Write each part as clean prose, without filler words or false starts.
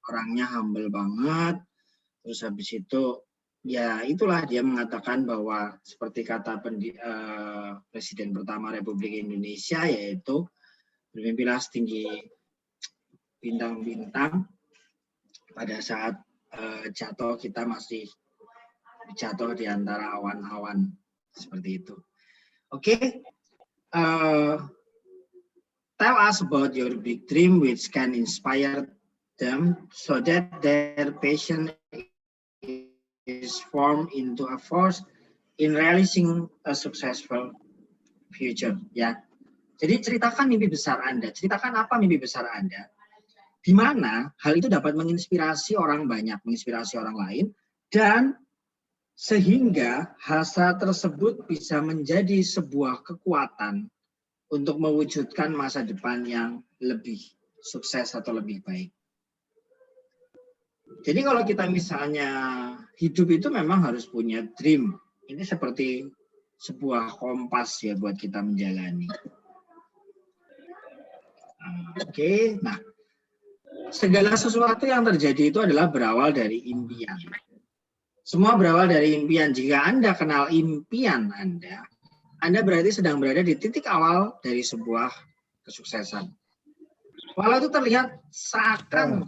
orangnya humble banget. Terus habis itu ya itulah dia mengatakan bahwa seperti kata Presiden pertama Republik Indonesia, yaitu bermimpilah setinggi bintang-bintang. Pada saat jatuh kita masih jatuh di antara awan-awan, seperti itu. Oke. Tell us about your big dream which can inspire them so that their passion is formed into a force in realizing a successful future. Ya, jadi ceritakan mimpi besar Anda. Ceritakan apa mimpi besar Anda, di mana hal itu dapat menginspirasi orang banyak, menginspirasi orang lain, dan sehingga hasrat tersebut bisa menjadi sebuah kekuatan untuk mewujudkan masa depan yang lebih sukses atau lebih baik. Jadi kalau kita misalnya hidup itu memang harus punya dream. Ini seperti sebuah kompas ya buat kita menjalani. Oke, nah segala sesuatu yang terjadi itu adalah berawal dari impian. Semua berawal dari impian. Jika Anda kenal impian Anda berarti sedang berada di titik awal dari sebuah kesuksesan. Walau itu terlihat seakan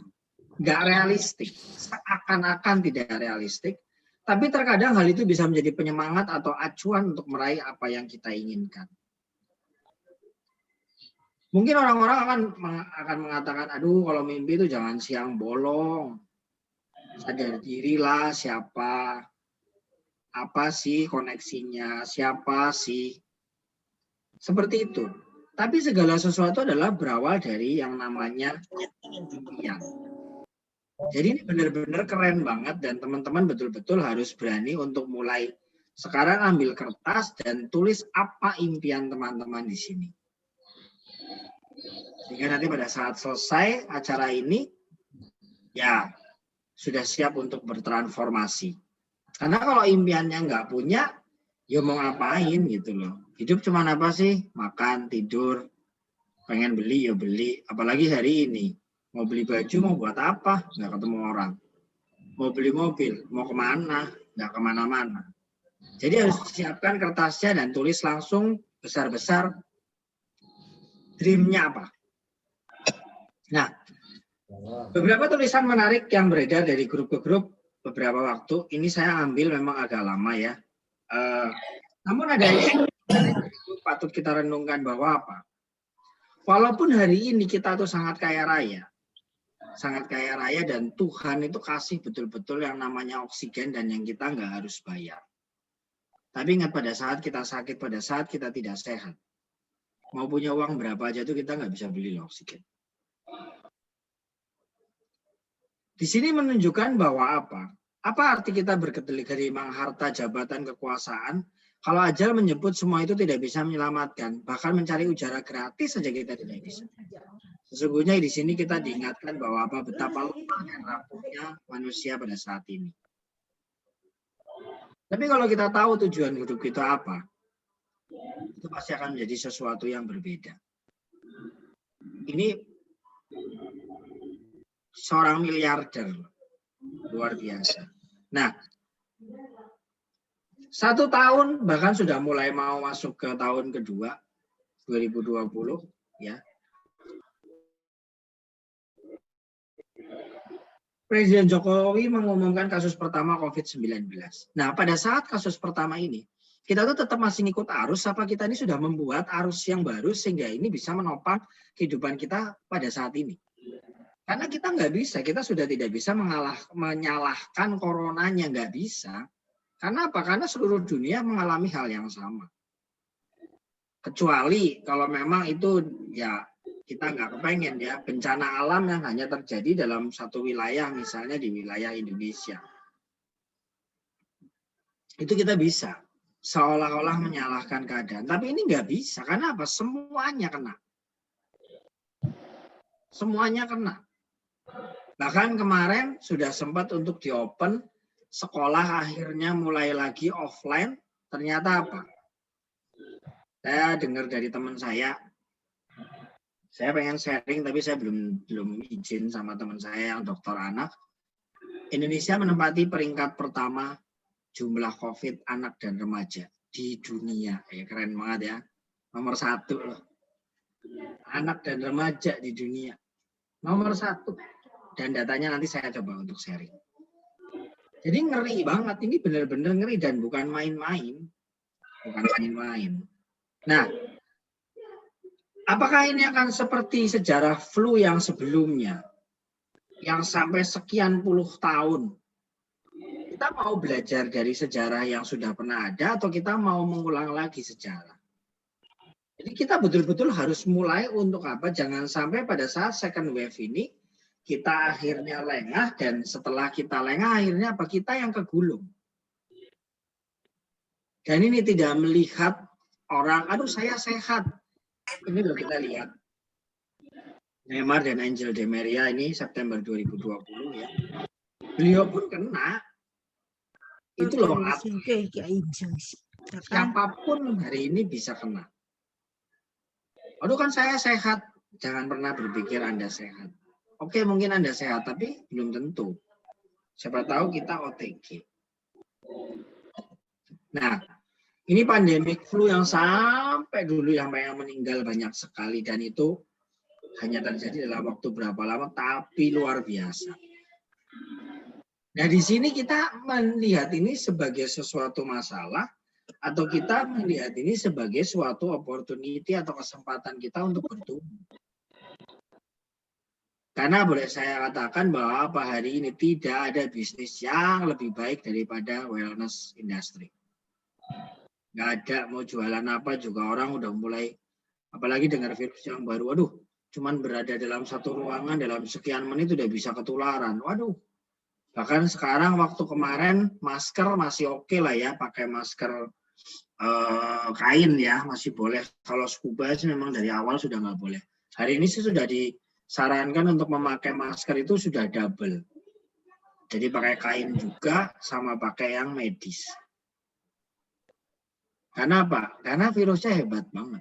nggak realistik, seakan-akan tidak realistik, tapi terkadang hal itu bisa menjadi penyemangat atau acuan untuk meraih apa yang kita inginkan. Mungkin orang-orang akan mengatakan, aduh kalau mimpi itu jangan siang bolong, sadar dirilah siapa, apa sih koneksinya, siapa sih, seperti itu. Tapi segala sesuatu adalah berawal dari yang namanya impian. Jadi ini benar-benar keren banget dan teman-teman betul-betul harus berani untuk mulai sekarang ambil kertas dan tulis apa impian teman-teman di sini. Sehingga nanti pada saat selesai acara ini, ya sudah siap untuk bertransformasi. Karena kalau impiannya nggak punya, ya mau ngapain gitu loh. Hidup cuma apa sih? Makan, tidur, pengen beli ya beli. Apalagi hari ini, mau beli baju mau buat apa? Nggak ketemu orang. Mau beli mobil, mau kemana? Nggak kemana-mana. Jadi harus siapkan kertasnya dan tulis langsung besar-besar dream-nya apa. Nah, beberapa tulisan menarik yang beredar dari grup ke grup beberapa waktu, ini saya ambil memang agak lama ya. Namun ada yang patut kita renungkan bahwa apa? Walaupun hari ini kita tuh sangat kaya raya dan Tuhan itu kasih betul-betul yang namanya oksigen dan yang kita nggak harus bayar. Tapi ingat pada saat kita sakit, pada saat kita tidak sehat, mau punya uang berapa aja tuh kita nggak bisa beli oksigen. Di sini menunjukkan bahwa apa? Apa arti kita bergelimang harta, jabatan, kekuasaan? Kalau ajal menyebut semua itu tidak bisa menyelamatkan, bahkan mencari ujara gratis saja kita tidak bisa. Sesungguhnya di sini kita diingatkan bahwa apa betapa lemah dan rapuhnya manusia pada saat ini. Tapi kalau kita tahu tujuan hidup kita apa, itu pasti akan menjadi sesuatu yang berbeda. Ini seorang miliarder, luar biasa. Nah, 1 tahun bahkan sudah mulai mau masuk ke tahun kedua, 2020, ya. Presiden Jokowi mengumumkan kasus pertama COVID-19. Nah, pada saat kasus pertama ini, kita tuh tetap masih ngikut arus, apa kita ini sudah membuat arus yang baru sehingga ini bisa menopang kehidupan kita pada saat ini. Karena kita nggak bisa, kita sudah tidak bisa menyalahkan coronanya, nggak bisa. Karena apa? Karena seluruh dunia mengalami hal yang sama. Kecuali kalau memang itu ya kita nggak kepengen ya bencana alam yang hanya terjadi dalam satu wilayah, misalnya di wilayah Indonesia. Itu kita bisa seolah-olah menyalahkan keadaan. Tapi ini nggak bisa. Karena apa? Semuanya kena. Semuanya kena. Bahkan kemarin sudah sempat untuk di-open, sekolah akhirnya mulai lagi offline. Ternyata apa? Saya dengar dari teman saya, Saya pengen sharing, tapi saya belum izin sama teman saya yang dokter anak. Indonesia menempati peringkat pertama jumlah COVID anak dan remaja di dunia. Ya, keren banget ya. Nomor 1 loh. Anak dan remaja di dunia. Nomor 1. Dan datanya nanti saya coba untuk sharing. Jadi ngeri banget. Ini benar-benar ngeri dan bukan main-main. Bukan main-main. Nah, apakah ini akan seperti sejarah flu yang sebelumnya? Yang sampai sekian puluh tahun. Kita mau belajar dari sejarah yang sudah pernah ada atau kita mau mengulang lagi sejarah? Jadi kita betul-betul harus mulai untuk apa? Jangan sampai pada saat second wave ini kita akhirnya lengah dan setelah kita lengah akhirnya apa? Kita yang kegulung. Dan ini tidak melihat orang, aduh saya sehat. Ini loh kita lihat. Neymar dan Angel Di Maria ini September 2020 ya. Beliau pun kena. Itu loh. Siapapun hari ini bisa kena. Aduh kan saya sehat. Jangan pernah berpikir Anda sehat. Oke mungkin Anda sehat, tapi belum tentu. Siapa tahu kita OTG. Nah, ini pandemik flu yang sampai dulu yang meninggal banyak sekali. Dan itu hanya terjadi dalam waktu berapa lama, tapi luar biasa. Nah, di sini kita melihat ini sebagai sesuatu masalah, atau kita melihat ini sebagai suatu opportunity atau kesempatan kita untuk bertumbuh. Karena boleh saya katakan bahwa hari ini tidak ada bisnis yang lebih baik daripada wellness industry. Nggak ada, mau jualan apa juga orang udah mulai, apalagi dengar virus yang baru, waduh, cuman berada dalam satu ruangan, dalam sekian menit udah bisa ketularan. Waduh, bahkan sekarang waktu kemarin masker masih oke lah ya, pakai masker kain ya, masih boleh. Kalau scuba sih memang dari awal sudah nggak boleh. Hari ini sih sudah disarankan untuk memakai masker itu sudah double. Jadi pakai kain juga sama pakai yang medis. Karena apa? Karena virusnya hebat banget.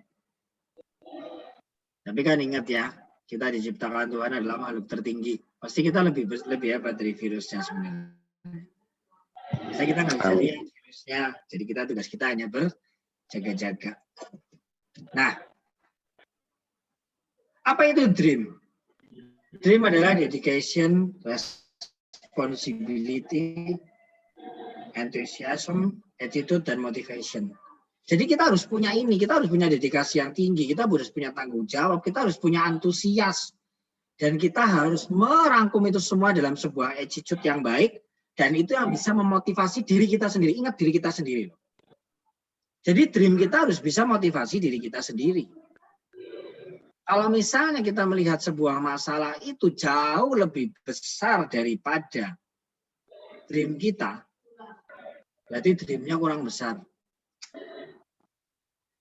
Tapi kan ingat ya, kita diciptakan Tuhan adalah makhluk tertinggi. Pasti kita lebih hebat dari virusnya sebenarnya. Bisa kita nggak bisa lihat virusnya. Jadi tugas kita hanya berjaga-jaga. Nah, apa itu dream? Dream adalah dedication, responsibility, enthusiasm, attitude, dan motivation. Jadi kita harus punya ini, kita harus punya dedikasi yang tinggi, kita harus punya tanggung jawab, kita harus punya antusias. Dan kita harus merangkum itu semua dalam sebuah attitude yang baik, dan itu yang bisa memotivasi diri kita sendiri. Ingat diri kita sendiri. Jadi dream kita harus bisa motivasi diri kita sendiri. Kalau misalnya kita melihat sebuah masalah itu jauh lebih besar daripada dream kita, berarti dreamnya kurang besar.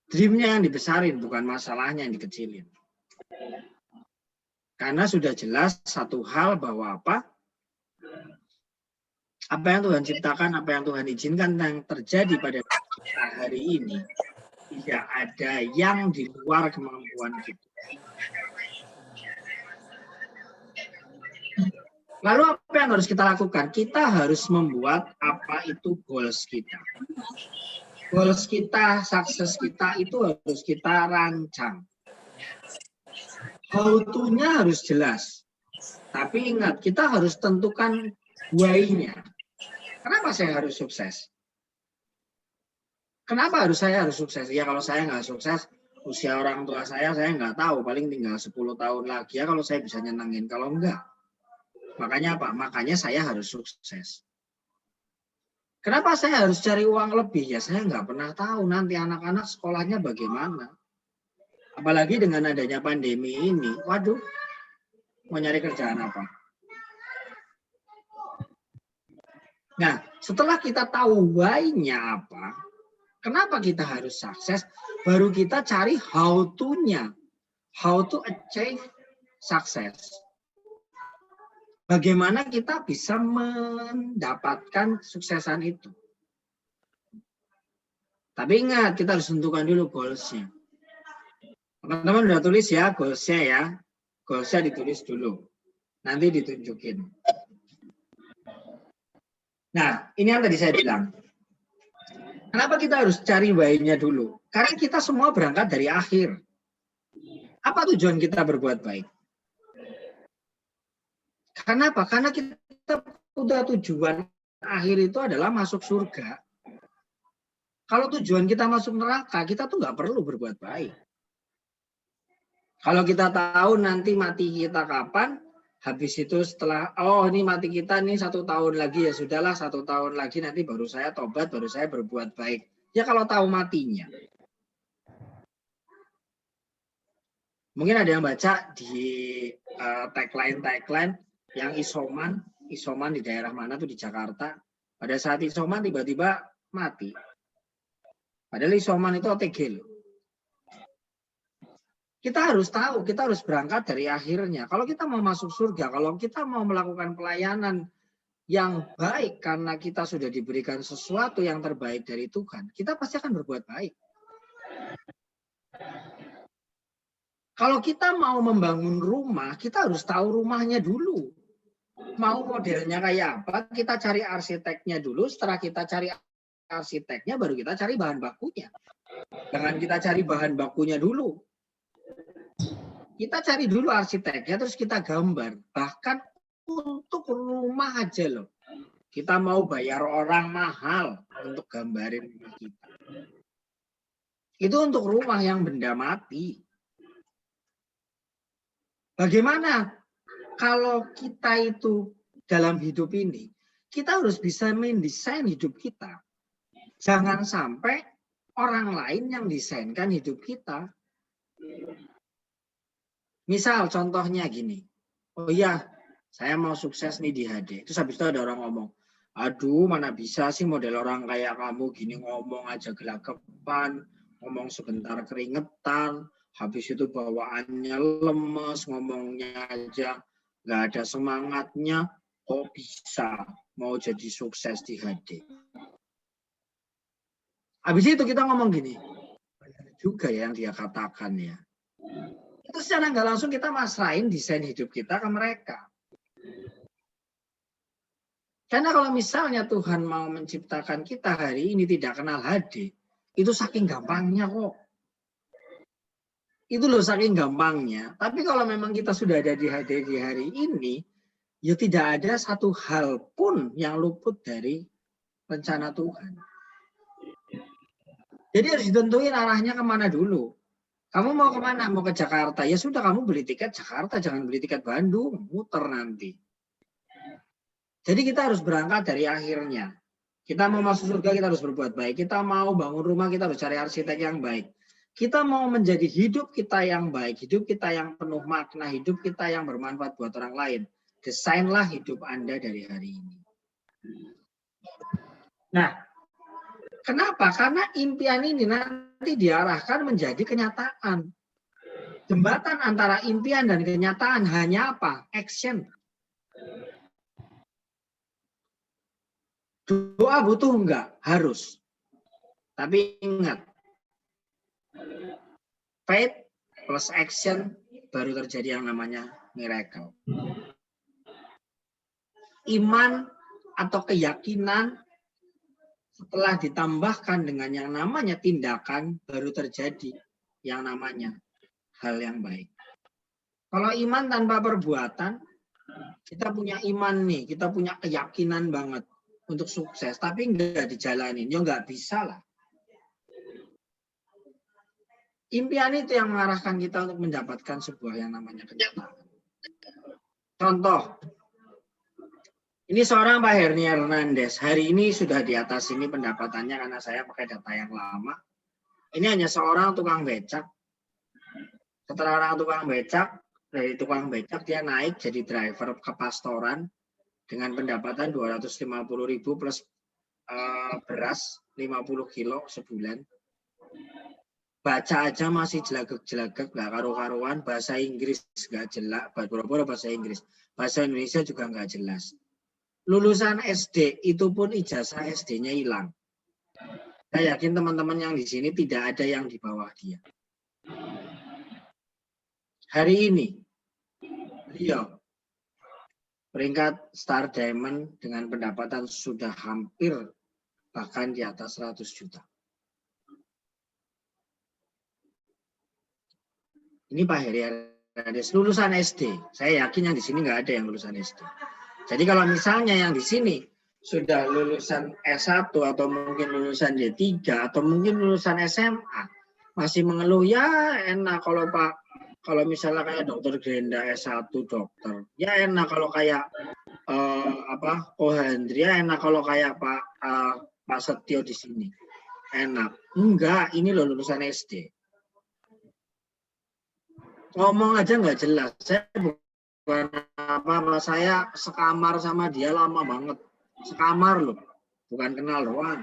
Dreamnya yang dibesarin, bukan masalahnya yang dikecilin. Karena sudah jelas satu hal bahwa apa yang Tuhan ciptakan, apa yang Tuhan izinkan yang terjadi pada kita hari ini, tidak ada yang di luar kemampuan kita. Lalu apa yang harus kita lakukan? Kita harus membuat apa itu goals kita. Goals kita, sukses kita itu harus kita rancang. How to-nya harus jelas. Tapi ingat, kita harus tentukan why-nya. Kenapa saya harus sukses? Kenapa saya harus sukses? Ya kalau saya nggak sukses, usia orang tua saya nggak tahu. Paling tinggal 10 tahun lagi ya kalau saya bisa nyenengin. Kalau enggak. Makanya apa? Makanya saya harus sukses. Kenapa saya harus cari uang lebih? Ya saya nggak pernah tahu nanti anak-anak sekolahnya bagaimana. Apalagi dengan adanya pandemi ini. Waduh, mau nyari kerjaan apa? Nah, setelah kita tahu why-nya apa, kenapa kita harus sukses, baru kita cari how to-nya. How to achieve success. Bagaimana kita bisa mendapatkan kesuksesan itu. Tapi ingat, kita harus tentukan dulu goals-nya. Teman-teman udah tulis ya goalsnya ya. Goalsnya ditulis dulu. Nanti ditunjukin. Nah, ini yang tadi saya bilang. Kenapa kita harus cari why-nya dulu? Karena kita semua berangkat dari akhir. Apa tujuan kita berbuat baik? Kenapa? Karena kita udah tujuan akhir itu adalah masuk surga. Kalau tujuan kita masuk neraka, kita tuh nggak perlu berbuat baik. Kalau kita tahu nanti mati kita kapan, habis itu setelah, oh ini mati kita nih 1 tahun lagi, ya sudahlah 1 tahun lagi nanti baru saya tobat, baru saya berbuat baik. Ya kalau tahu matinya. Mungkin ada yang baca di tagline yang isoman di daerah mana tuh di Jakarta. Pada saat isoman tiba-tiba mati. Padahal isoman itu OTG loh. Kita harus tahu, kita harus berangkat dari akhirnya. Kalau kita mau masuk surga, kalau kita mau melakukan pelayanan yang baik karena kita sudah diberikan sesuatu yang terbaik dari Tuhan, kita pasti akan berbuat baik. Kalau kita mau membangun rumah, kita harus tahu rumahnya dulu. Mau modelnya kayak apa, kita cari arsiteknya dulu. Setelah kita cari arsiteknya, baru kita cari bahan bakunya. Jangan kita cari bahan bakunya dulu. Kita cari dulu arsiteknya, terus kita gambar. Bahkan untuk rumah aja loh. Kita mau bayar orang mahal untuk gambarin rumah kita. Itu untuk rumah yang benda mati. Bagaimana kalau kita itu dalam hidup ini, kita harus bisa mendesain hidup kita. Jangan sampai orang lain yang desainkan hidup kita. Misal contohnya gini, oh iya saya mau sukses nih di HD. Terus habis itu ada orang ngomong, aduh mana bisa sih model orang kayak kamu gini ngomong aja gelagapan, ngomong sebentar keringetan, habis itu bawaannya lemes, ngomongnya aja nggak ada semangatnya, kok bisa mau jadi sukses di HD. Habis itu kita ngomong gini, benar juga ya yang dia katakan ya. Itu secara nggak langsung kita masrahin desain hidup kita ke mereka. Karena kalau misalnya Tuhan mau menciptakan kita hari ini tidak kenal HD, itu saking gampangnya kok. Itu loh saking gampangnya. Tapi kalau memang kita sudah ada di HD di hari ini, ya tidak ada satu hal pun yang luput dari rencana Tuhan. Jadi harus ditentuin arahnya kemana dulu. Kamu mau kemana? Mau ke Jakarta? Ya sudah kamu beli tiket Jakarta, jangan beli tiket Bandung, muter nanti. Jadi kita harus berangkat dari akhirnya. Kita mau masuk surga, kita harus berbuat baik. Kita mau bangun rumah, kita harus cari arsitek yang baik. Kita mau menjadi hidup kita yang baik, hidup kita yang penuh makna, hidup kita yang bermanfaat buat orang lain. Desainlah hidup Anda dari hari ini. Nah, kenapa? Karena impian ini nanti diarahkan menjadi kenyataan. Jembatan antara impian dan kenyataan hanya apa? Action. Doa butuh enggak? Harus. Tapi ingat, faith plus action baru terjadi yang namanya miracle. Iman atau keyakinan setelah ditambahkan dengan yang namanya tindakan baru terjadi yang namanya hal yang baik. Kalau iman tanpa perbuatan, kita punya iman nih, kita punya keyakinan banget untuk sukses, tapi enggak dijalanin, ya enggak bisa lah. Impian itu yang mengarahkan kita untuk mendapatkan sebuah yang namanya kenyataan. Contoh, ini seorang Pak Herni Hernandez. Hari ini sudah di atas ini pendapatannya karena saya pakai data yang lama. Ini hanya seorang tukang becak. Setelah orang tukang becak, dari tukang becak dia naik jadi driver ke pastoran dengan pendapatan 250.000 plus beras 50 kilo sebulan. Baca aja masih jelagek-jelagek, nggak karu-karuan, bahasa Inggris nggak jelas, boro-boro bahasa Inggris, bahasa Indonesia juga nggak jelas. Lulusan SD itu pun ijazah SD-nya hilang. Saya yakin teman-teman yang di sini tidak ada yang di bawah dia. Hari ini, beliau peringkat Star Diamond dengan pendapatan sudah hampir bahkan di atas 100 juta. Ini Pak Heri Hades, lulusan SD. Saya yakin yang di sini nggak ada yang lulusan SD. Jadi kalau misalnya yang di sini sudah lulusan S1 atau mungkin lulusan D3 atau mungkin lulusan SMA, masih mengeluh, ya enak kalau Pak, kalau misalnya kayak Dokter Grenda S1 dokter, ya enak kalau kayak Ko Hendria, enak kalau kayak Pak Setio di sini, enak. Enggak, ini loh lulusan SD. Ngomong aja nggak jelas. Saya bukan apa-apa, saya sekamar sama dia lama banget. Sekamar loh, bukan kenal doang.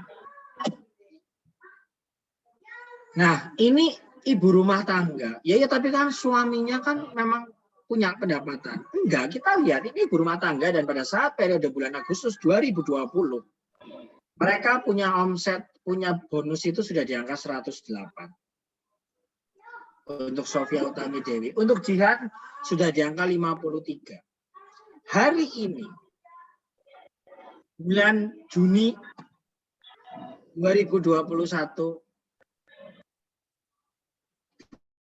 Nah, ini ibu rumah tangga. Ya tapi kan suaminya kan memang punya pendapatan. Enggak, kita lihat ini ibu rumah tangga dan pada saat periode bulan Agustus 2020, mereka punya omset, punya bonus itu sudah di angka 108. Untuk Sofia Utami Dewi. Untuk Jihan sudah di angka 53. Hari ini, bulan Juni 2021,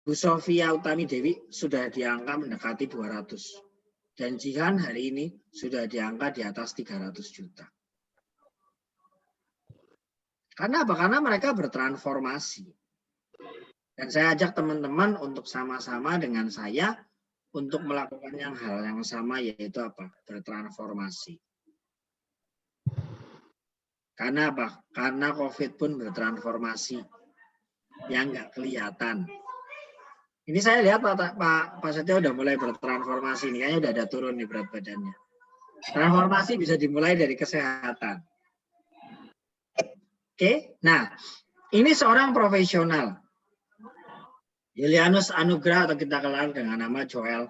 Bu Sofia Utami Dewi sudah di angka mendekati 200. Dan Jihan hari ini sudah di angka di atas 300 juta. Karena apa? Karena mereka bertransformasi. Dan saya ajak teman-teman untuk sama-sama dengan saya untuk melakukan hal yang sama, yaitu apa? Bertransformasi. Karena apa? Karena COVID pun bertransformasi yang nggak kelihatan. Ini saya lihat Pak Setio udah mulai bertransformasi nih, kayaknya udah ada turun nih berat badannya. Transformasi bisa dimulai dari kesehatan. Oke, nah ini seorang profesional. Julianus Anugrah atau kita kenal dengan nama Joel.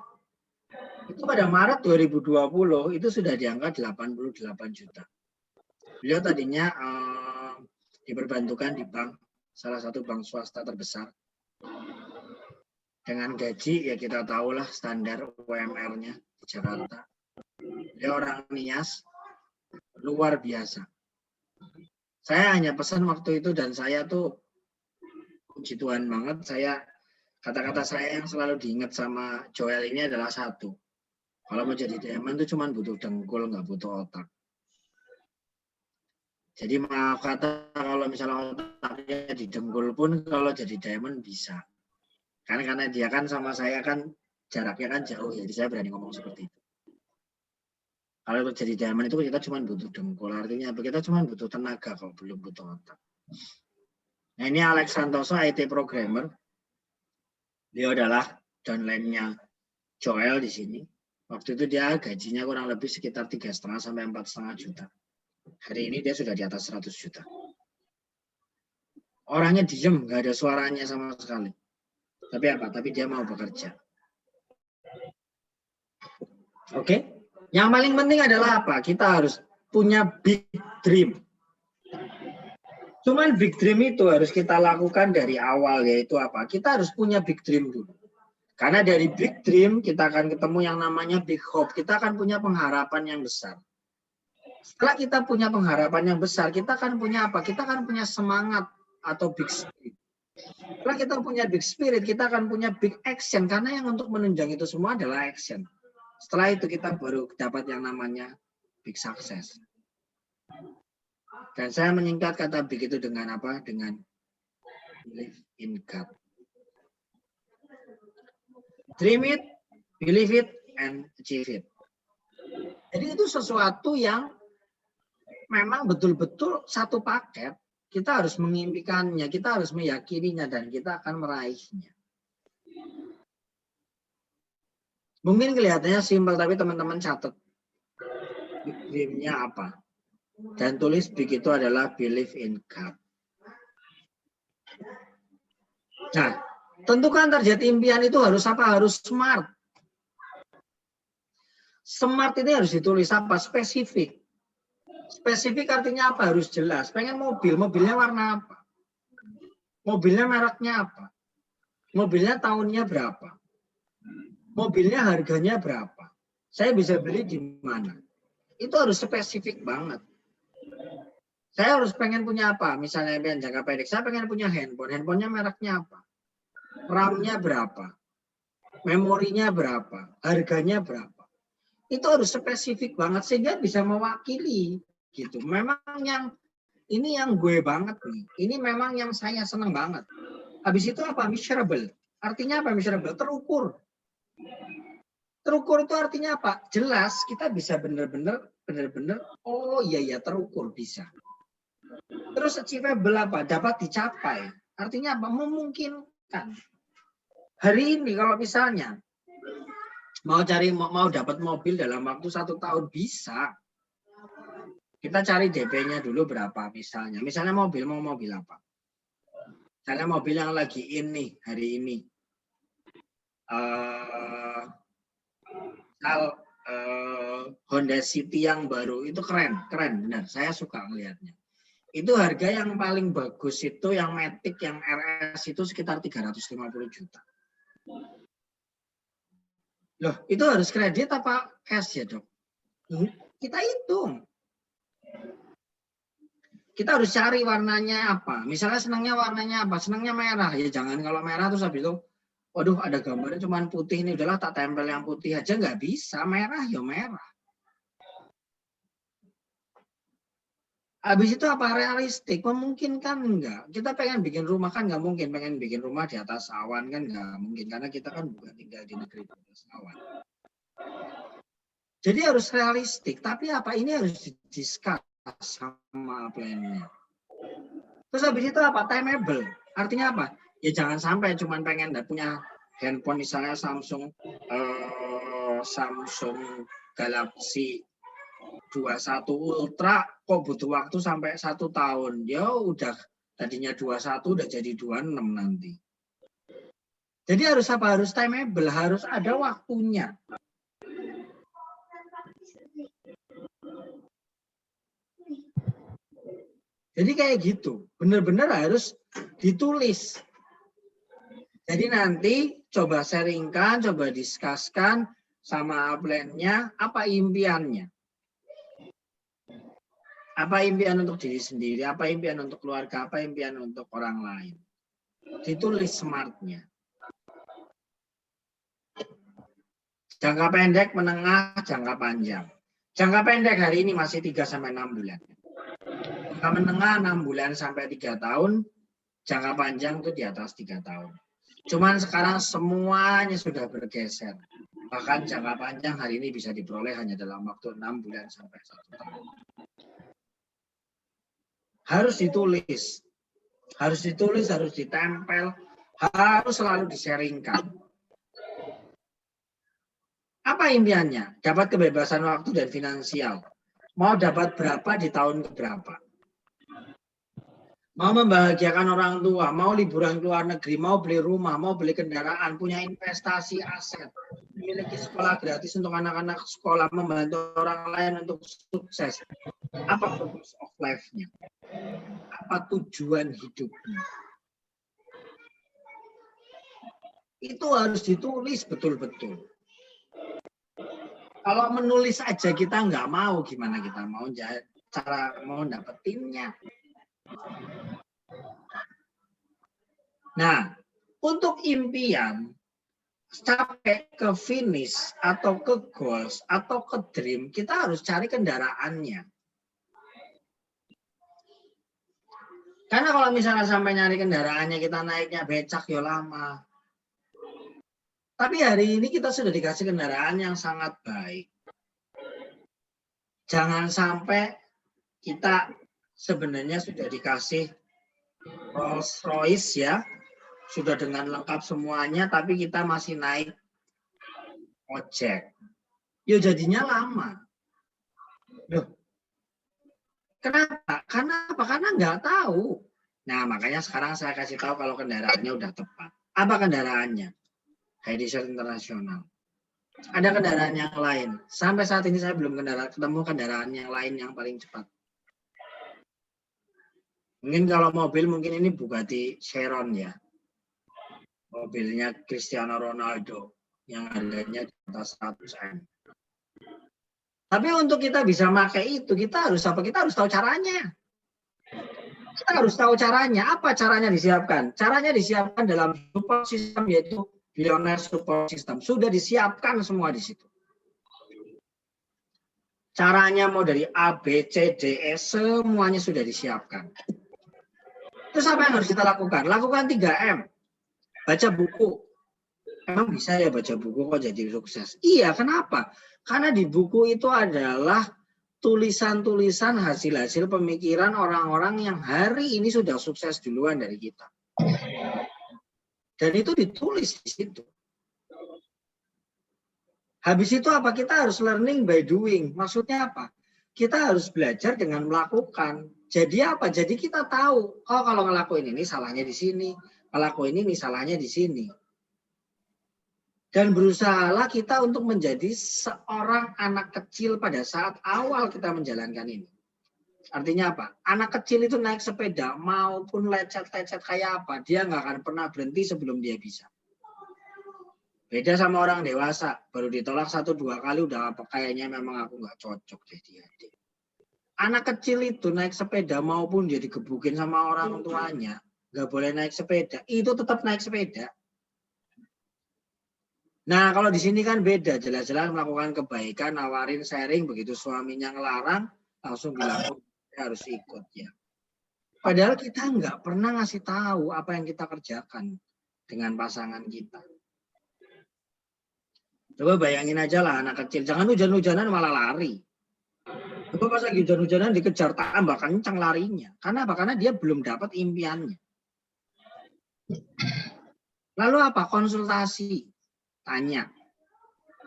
Itu pada Maret 2020 itu sudah di angka 88 juta. Beliau tadinya diperbantukan di bank, salah satu bank swasta terbesar. Dengan gaji ya kita tahulah standar UMR-nya di Jakarta. Beliau orang Nias, luar biasa. Saya hanya pesan waktu itu dan saya tuh puji Tuhan banget, kata-kata saya yang selalu diingat sama Joel ini adalah satu. Kalau mau jadi diamond itu cuma butuh dengkul, nggak butuh otak. Jadi maaf kata, kalau misalnya otaknya di dengkul pun kalau jadi diamond bisa. Karena dia kan sama saya kan jaraknya kan jauh, jadi saya berani ngomong seperti itu. Kalau untuk jadi diamond itu kita cuma butuh dengkul, artinya kita cuma butuh tenaga kalau belum butuh otak. Nah ini Alex Santoso, IT programmer. Dia adalah downline-nya Joel di sini. Waktu itu dia gajinya kurang lebih sekitar 3,5 sampai 4,5 juta. Hari ini dia sudah di atas 100 juta. Orangnya diem, nggak ada suaranya sama sekali. Tapi apa? Tapi dia mau bekerja. Oke? Yang paling penting adalah apa? Kita harus punya big dream. Cuman big dream itu harus kita lakukan dari awal, yaitu apa? Kita harus punya big dream dulu. Karena dari big dream kita akan ketemu yang namanya big hope. Kita akan punya pengharapan yang besar. Setelah kita punya pengharapan yang besar, kita akan punya apa? Kita akan punya semangat atau big spirit. Setelah kita punya big spirit, kita akan punya big action. Karena yang untuk menunjang itu semua adalah action. Setelah itu kita baru dapat yang namanya big success. Dan saya menyingkat kata big itu dengan apa? Dengan believe in God. Dream it, believe it, and achieve it. Jadi itu sesuatu yang memang betul-betul satu paket. Kita harus mengimpikannya, kita harus meyakininya, dan kita akan meraihnya. Mungkin kelihatannya simpel, tapi teman-teman catat. Big dream-nya apa? Dan tulis big itu adalah believe in God. Nah, tentukan target impian itu harus apa? Harus smart. Smart ini harus ditulis apa? Spesifik. Spesifik artinya apa? Harus jelas. Pengen mobil, mobilnya warna apa? Mobilnya mereknya apa? Mobilnya tahunnya berapa? mobilnya harganya berapa, saya bisa beli di mana. Itu harus spesifik banget. Saya harus pengen punya apa, misalnya jangka pendek, saya pengen punya handphone, handphonenya mereknya apa, RAM-nya berapa, memorinya berapa, harganya berapa. Itu harus spesifik banget sehingga bisa mewakili gitu. Memang yang ini yang gue banget nih. Ini memang yang saya senang banget. Habis itu apa? Measurable. Artinya apa measurable? Terukur. Terukur itu artinya apa? Jelas kita bisa benar-benar oh iya terukur bisa. Terus achievable apa? Dapat dicapai. Artinya apa? Memungkinkan. Hari ini kalau misalnya mau dapat mobil dalam waktu 1 tahun bisa. Kita cari DP-nya dulu berapa misalnya. Misalnya mobil, mau mobil apa? Misalnya mobil yang lagi ini hari ini. Honda City yang baru itu keren benar. Saya suka melihatnya. Itu harga yang paling bagus itu yang Matic, yang RS itu sekitar 350 juta. Loh, itu harus kredit apa cash ya, Dok? Kita hitung. Kita harus cari warnanya apa. Misalnya senangnya warnanya apa? Senangnya merah. Ya jangan kalau merah terus habis itu, waduh ada gambarnya cuma putih nih, udahlah tak tempel yang putih aja, nggak bisa. Merah ya merah. Habis itu apa? Realistik, memungkinkan enggak? Kita pengen bikin rumah kan nggak mungkin, pengen bikin rumah di atas awan kan nggak mungkin, karena kita kan bukan tinggal di negeri di atas awan. Jadi harus realistik, tapi apa ini harus didiskus sama plannya. Terus habis itu apa? Timeable. Artinya apa? Ya jangan sampai cuma pengen punya handphone misalnya Samsung Galaxy 21 Ultra kok butuh waktu sampai 1 tahun. Ya udah tadinya 21 udah jadi 26 nanti. Jadi harus apa? Harus timeable, harus ada waktunya. Jadi kayak gitu, benar-benar harus ditulis. Jadi nanti coba sharingkan, coba diskuskan sama upline-nya, apa impiannya. Apa impian untuk diri sendiri, apa impian untuk keluarga, apa impian untuk orang lain. Ditulis smart-nya. Jangka pendek, menengah, jangka panjang. Jangka pendek hari ini masih 3-6 bulan. Jangka menengah 6 bulan sampai 3 tahun, jangka panjang itu di atas 3 tahun. Cuman sekarang semuanya sudah bergeser. Bahkan jangka panjang hari ini bisa diperoleh hanya dalam waktu 6 bulan sampai 1 tahun. Harus ditulis, harus ditempel, harus selalu di-sharingkan. Apa impiannya? Dapat kebebasan waktu dan finansial. Mau dapat berapa di tahun keberapa? Mau membahagiakan orang tua, mau liburan ke luar negeri, mau beli rumah, mau beli kendaraan, punya investasi aset, memiliki sekolah gratis untuk anak-anak sekolah, membantu orang lain untuk sukses. Apa purpose of life-nya? Apa tujuan hidupnya? Itu harus ditulis betul-betul. Kalau menulis aja kita nggak mau, gimana kita mau cara mau dapetinnya? Nah, untuk impian, sampai ke finish atau ke goals atau ke dream, kita harus cari kendaraannya. Karena kalau misalnya sampai nyari kendaraannya, kita naiknya becak ya lama. Tapi hari ini kita sudah dikasih kendaraan yang sangat baik. Jangan sampai kita sebenarnya sudah dikasih Rolls Royce ya, sudah dengan lengkap semuanya, tapi kita masih naik ojek. Ya jadinya lama. Loh, kenapa? Karena nggak tahu. Nah, makanya sekarang saya kasih tahu kalau kendaraannya udah tepat. Apa kendaraannya? Heidiser Internasional. Ada kendaraan yang lain. Sampai saat ini saya belum ketemu kendaraan yang lain yang paling cepat. Mungkin kalau mobil, mungkin ini Bugatti Chiron ya. Mobilnya Cristiano Ronaldo. yang harganya di atas 100M. Tapi untuk kita bisa pakai itu, kita harus apa? Kita harus tahu caranya. Kita harus tahu caranya. Apa caranya disiapkan? Caranya disiapkan dalam support system, yaitu Billionaire Support System. Sudah disiapkan semua di situ. Caranya mau dari A, B, C, D, E, semuanya sudah disiapkan. Terus apa yang harus kita lakukan? Lakukan 3M. Baca buku. Emang bisa ya baca buku kok jadi sukses? Iya, kenapa? Karena di buku itu adalah tulisan-tulisan hasil-hasil pemikiran orang-orang yang hari ini sudah sukses duluan dari kita. Dan itu ditulis di situ. Habis itu apa? Kita harus learning by doing. Maksudnya apa? Kita harus belajar dengan melakukan. Jadi apa? Jadi kita tahu, oh kalau ngelakuin ini salahnya di sini, ngelakuin ini salahnya di sini. Dan berusahalah kita untuk menjadi seorang anak kecil pada saat awal kita menjalankan ini. Artinya apa? Anak kecil itu naik sepeda maupun lecet-lecet kayak apa, dia nggak akan pernah berhenti sebelum dia bisa. Beda sama orang dewasa, baru ditolak 1-2 kali udah apa kayaknya memang aku nggak cocok deh dia. Anak kecil itu naik sepeda maupun dia digebukin sama orang tuanya, nggak boleh naik sepeda, itu tetap naik sepeda. Nah, kalau di sini kan beda, jelas-jelas melakukan kebaikan, nawarin sharing, begitu suaminya ngelarang, langsung bilang, oh, harus ikut ya. Padahal kita nggak pernah ngasih tahu apa yang kita kerjakan dengan pasangan kita. Coba bayangin aja lah anak kecil, jangan hujan-hujanan malah lari. Coba pas lagi hujan-hujanan dikejar tambah kencang larinya. Karena apa? Karena dia belum dapat impiannya. Lalu apa? Konsultasi. Tanya.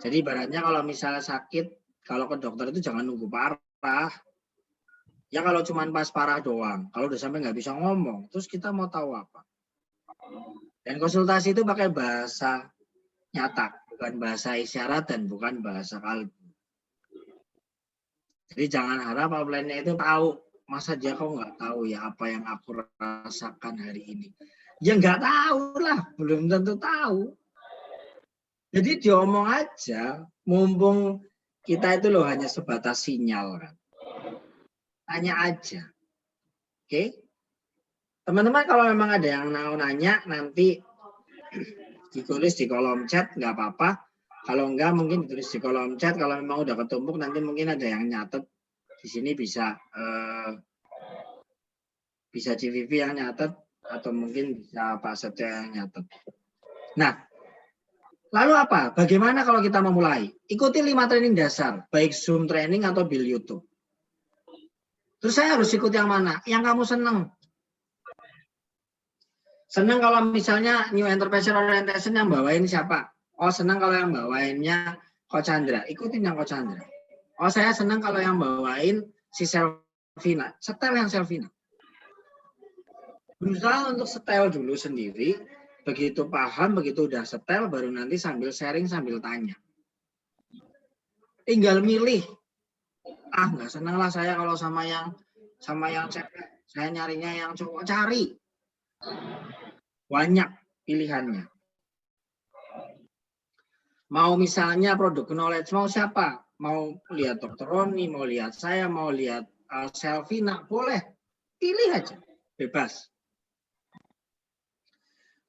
Jadi ibaratnya kalau misalnya sakit, kalau ke dokter itu jangan nunggu parah. Ya kalau cuma pas parah doang. Kalau udah sampai nggak bisa ngomong, terus kita mau tahu apa? Dan konsultasi itu pakai bahasa nyata, bukan bahasa isyarat dan bukan bahasa kalbu. Jadi jangan harap offline-nya itu tahu. Masa dia kok nggak tahu ya apa yang aku rasakan hari ini? Ya nggak tahu lah, belum tentu tahu. Jadi diomong aja, mumpung kita itu loh hanya sebatas sinyal kan. Tanya aja. Oke? Teman-teman kalau memang ada yang mau nanya nanti ditulis di kolom chat nggak apa-apa. Kalau enggak mungkin ditulis di kolom chat. Kalau memang udah ketumpuk nanti mungkin ada yang nyatet. Di sini bisa CVV yang nyatet atau mungkin bisa Pak Setio yang nyatet. Nah, lalu apa? Bagaimana kalau kita memulai? Ikuti 5 training dasar, baik Zoom training atau Bill YouTube. Terus saya harus ikut yang mana? Yang kamu seneng. Seneng kalau misalnya New Enterprise Orientation yang bawain siapa? Oh, seneng kalau yang bawainnya Coach Chandra. Ikutin yang Coach Chandra. Oh, saya seneng kalau yang bawain si Selvina. Setel yang Selvina. Berusaha untuk setel dulu sendiri. Begitu paham, begitu udah setel, baru nanti sambil sharing, sambil tanya. Tinggal milih. Ah, nggak seneng lah saya kalau sama yang cewek. Saya nyarinya yang cowok. Cari. Banyak pilihannya. Mau misalnya produk knowledge, mau siapa? Mau lihat Dr. Roni, mau lihat saya, mau lihat Selvina, boleh. Pilih aja. Bebas.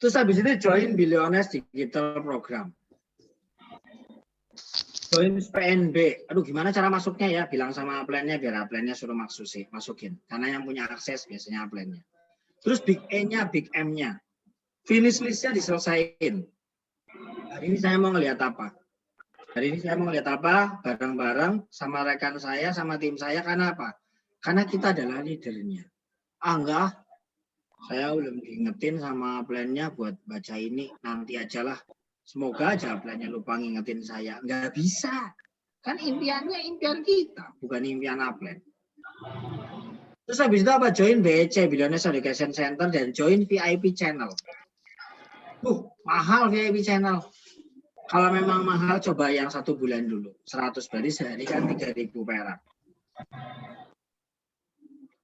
Terus habis itu join Billionaires Digital Program. Join PNB. Aduh, gimana cara masuknya ya? Bilang sama upline-nya biar upline-nya suruh masukin. Karena yang punya akses biasanya upline-nya. Terus Big E-nya, Big M-nya. Finish list-nya diselesaikan. Hari ini saya mau ngelihat apa? Hari ini saya mau ngelihat apa? Bareng-bareng sama rekan saya, sama tim saya. Karena apa? Karena kita adalah leadernya. Ah, enggak. Saya belum diingetin sama plan-nya buat baca ini. Nanti aja lah. Semoga aja plan-nya lupa ngingetin saya. Enggak bisa. Kan impiannya impian kita, bukan impian upline. Terus habis itu apa? Join BEC, Billionaires Education Center, dan join VIP channel. Mahal VIP channel. Kalau memang mahal, coba yang 1 bulan dulu. 100 baris sehari kan 3.000 perak.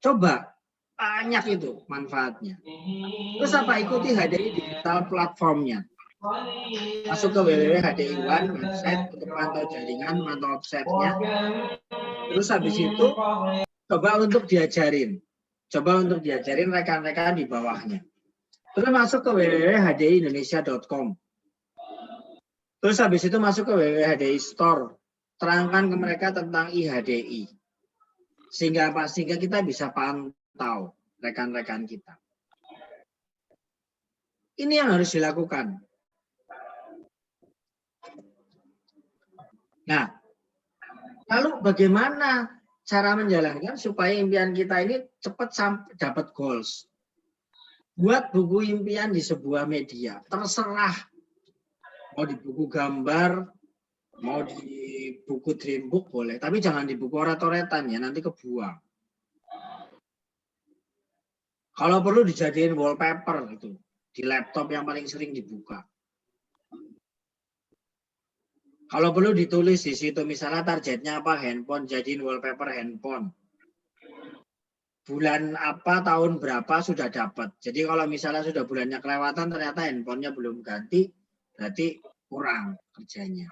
Coba, banyak itu manfaatnya. Terus apa? Ikuti HDI Digital Platformnya. Masuk ke www.HDI1 website untuk pantau jaringan, pantau offsetnya. Terus habis itu coba untuk diajarin. Coba untuk diajarin rekan-rekan di bawahnya. Terus masuk ke www.hdiindonesia.com. Terus habis itu masuk ke www.HDI Store. Terangkan ke mereka tentang IHDI. Sehingga apa? Sehingga kita bisa pantau rekan-rekan kita. Ini yang harus dilakukan. Nah, lalu bagaimana cara menjalankan supaya impian kita ini cepat sampai dapat goals? Buat buku impian di sebuah media, terserah. Mau di buku gambar, mau di buku dreambook boleh, tapi jangan di buku oret-oretan ya, nanti kebuang. Kalau perlu dijadiin wallpaper gitu, di laptop yang paling sering dibuka. Kalau perlu ditulis di situ, misalnya targetnya apa, handphone, jadiin wallpaper handphone. Bulan apa, tahun berapa sudah dapat. Jadi kalau misalnya sudah bulannya kelewatan, ternyata handphonenya belum ganti, berarti kurang kerjanya.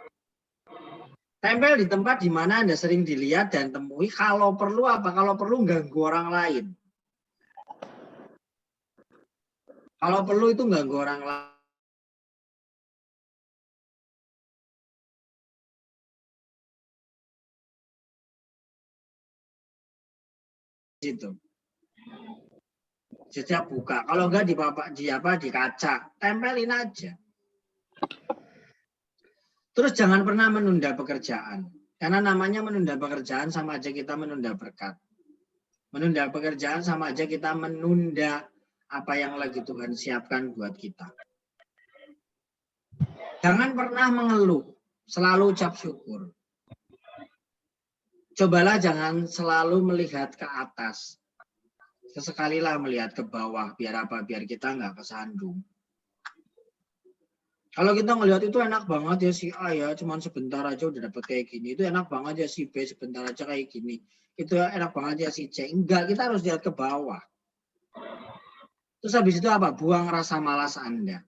Tempel di tempat di mana Anda sering dilihat dan temui, kalau perlu apa? Kalau perlu ganggu orang lain. Kalau perlu itu ganggu orang lain. Situ. Setiap buka. Kalau enggak di kaca, tempelin aja. Terus jangan pernah menunda pekerjaan. Karena namanya menunda pekerjaan sama aja kita menunda berkat. Menunda pekerjaan sama aja kita menunda apa yang lagi Tuhan siapkan buat kita. Jangan pernah mengeluh, selalu ucap syukur. Cobalah jangan selalu melihat ke atas. Sesekalilah melihat ke bawah, biar apa? Biar kita nggak kesandung. Kalau kita ngelihat itu enak banget ya si A ya, cuman sebentar aja udah dapet kayak gini. Itu enak banget ya si B, sebentar aja kayak gini. Itu enak banget ya si C. Enggak, kita harus lihat ke bawah. Terus habis itu apa? Buang rasa malas Anda.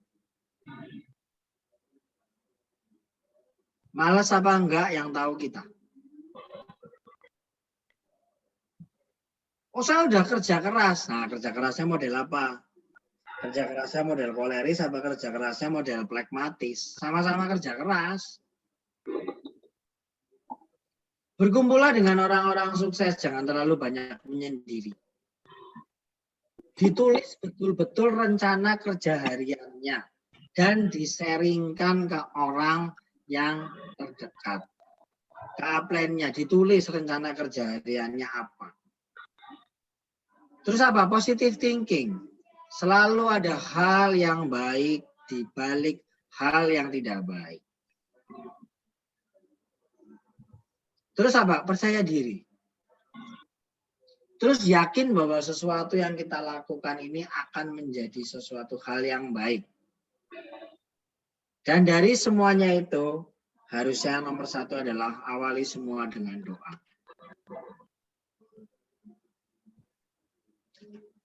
Malas apa enggak yang tahu kita? Oh, saya udah kerja keras. Nah, kerja kerasnya model apa? Kerja kerasnya model koleris apa kerja kerasnya model pragmatis? Sama-sama kerja keras. Berkumpullah dengan orang-orang sukses, jangan terlalu banyak menyendiri. Ditulis betul-betul rencana kerja hariannya dan diseringkan ke orang yang terdekat. Ke upline-nya ditulis rencana kerja hariannya apa. Terus apa? Positive thinking. Selalu ada hal yang baik di balik hal yang tidak baik. Terus apa? Percaya diri. Terus yakin bahwa sesuatu yang kita lakukan ini akan menjadi sesuatu hal yang baik. Dan dari semuanya itu, harusnya nomor satu adalah awali semua dengan doa.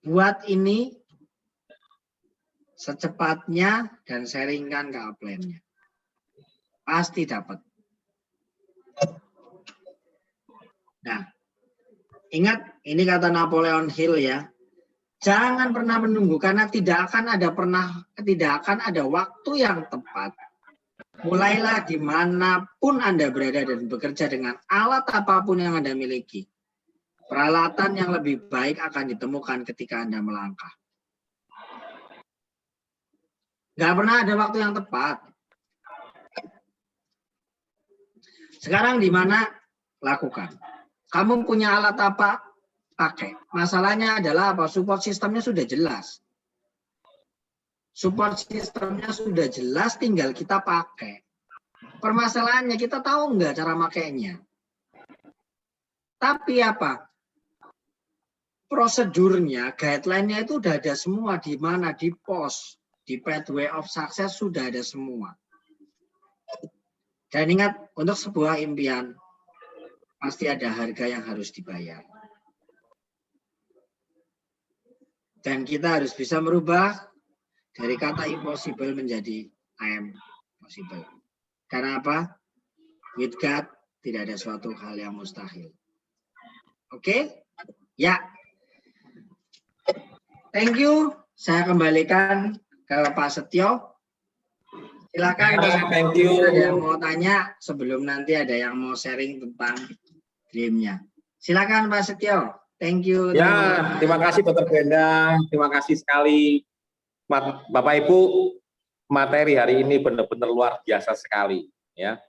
Buat ini secepatnya dan sharingkan ke upline-nya. Pasti dapat. Nah, ingat ini kata Napoleon Hill ya. Jangan pernah menunggu karena tidak akan ada waktu yang tepat. Mulailah dimanapun Anda berada dan bekerja dengan alat apapun yang Anda miliki. Peralatan yang lebih baik akan ditemukan ketika Anda melangkah. Nggak pernah ada waktu yang tepat. Sekarang di mana? Lakukan. Kamu punya alat apa? Pakai. Masalahnya adalah apa? Support sistemnya sudah jelas. Support sistemnya sudah jelas, tinggal kita pakai. Permasalahannya kita tahu nggak cara makainya. Tapi apa? Prosedurnya, guideline-nya itu udah ada semua di mana, di pos, di pathway of success sudah ada semua. Dan ingat, untuk sebuah impian pasti ada harga yang harus dibayar. Dan kita harus bisa merubah dari kata impossible menjadi I am possible. Karena apa? With God tidak ada suatu hal yang mustahil. Oke? Ya. Thank you. Saya kembalikan ke Pak Setio. Silakan. Thank you. Ada yang mau tanya sebelum nanti ada yang mau sharing tentang dream-nya. Silakan Pak Setio. Thank you. Ya, terima kasih Dr. Brenda. Terima kasih sekali. Bapak Ibu, materi hari ini benar-benar luar biasa sekali. Ya.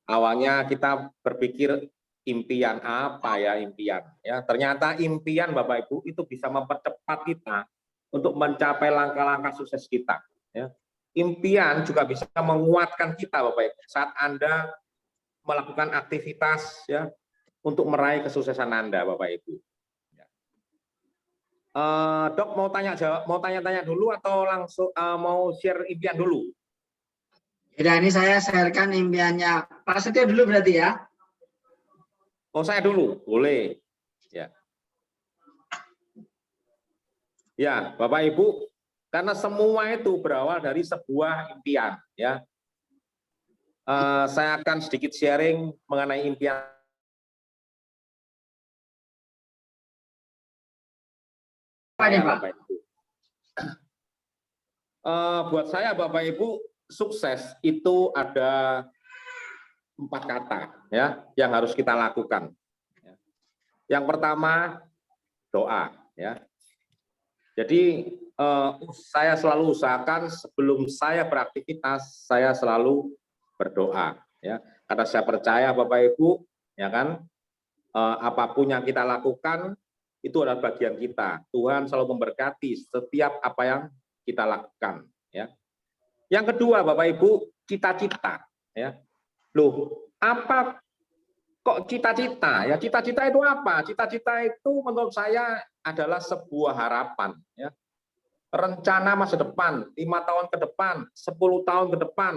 Awalnya kita berpikir impian apa ya impian. Ya, ternyata impian Bapak Ibu itu bisa mempercepat kita untuk mencapai langkah-langkah sukses kita. Ya. Impian juga bisa menguatkan kita Bapak Ibu saat Anda melakukan aktivitas ya untuk meraih kesuksesan Anda Bapak Ibu. Dok mau tanya-tanya dulu atau langsung mau share impian dulu? Ya, ini saya sharekan impiannya Pak Setio dulu berarti ya. Oh, saya dulu, boleh. Ya. Ya, Bapak Ibu, karena semua itu berawal dari sebuah impian, ya. Saya akan sedikit sharing mengenai impian. Bapak Ibu. Buat saya Bapak Ibu, sukses itu ada 4 kata ya yang harus kita lakukan. Yang pertama doa ya. Jadi saya selalu usahakan sebelum saya beraktivitas saya selalu berdoa ya. Karena saya percaya Bapak Ibu ya kan apapun yang kita lakukan itu adalah bagian kita. Tuhan selalu memberkati setiap apa yang kita lakukan ya. Yang kedua Bapak Ibu, cita-cita ya. Loh, apa kok cita-cita? Ya cita-cita itu apa? Cita-cita itu menurut saya adalah sebuah harapan ya. Rencana masa depan, 5 tahun ke depan, 10 tahun ke depan.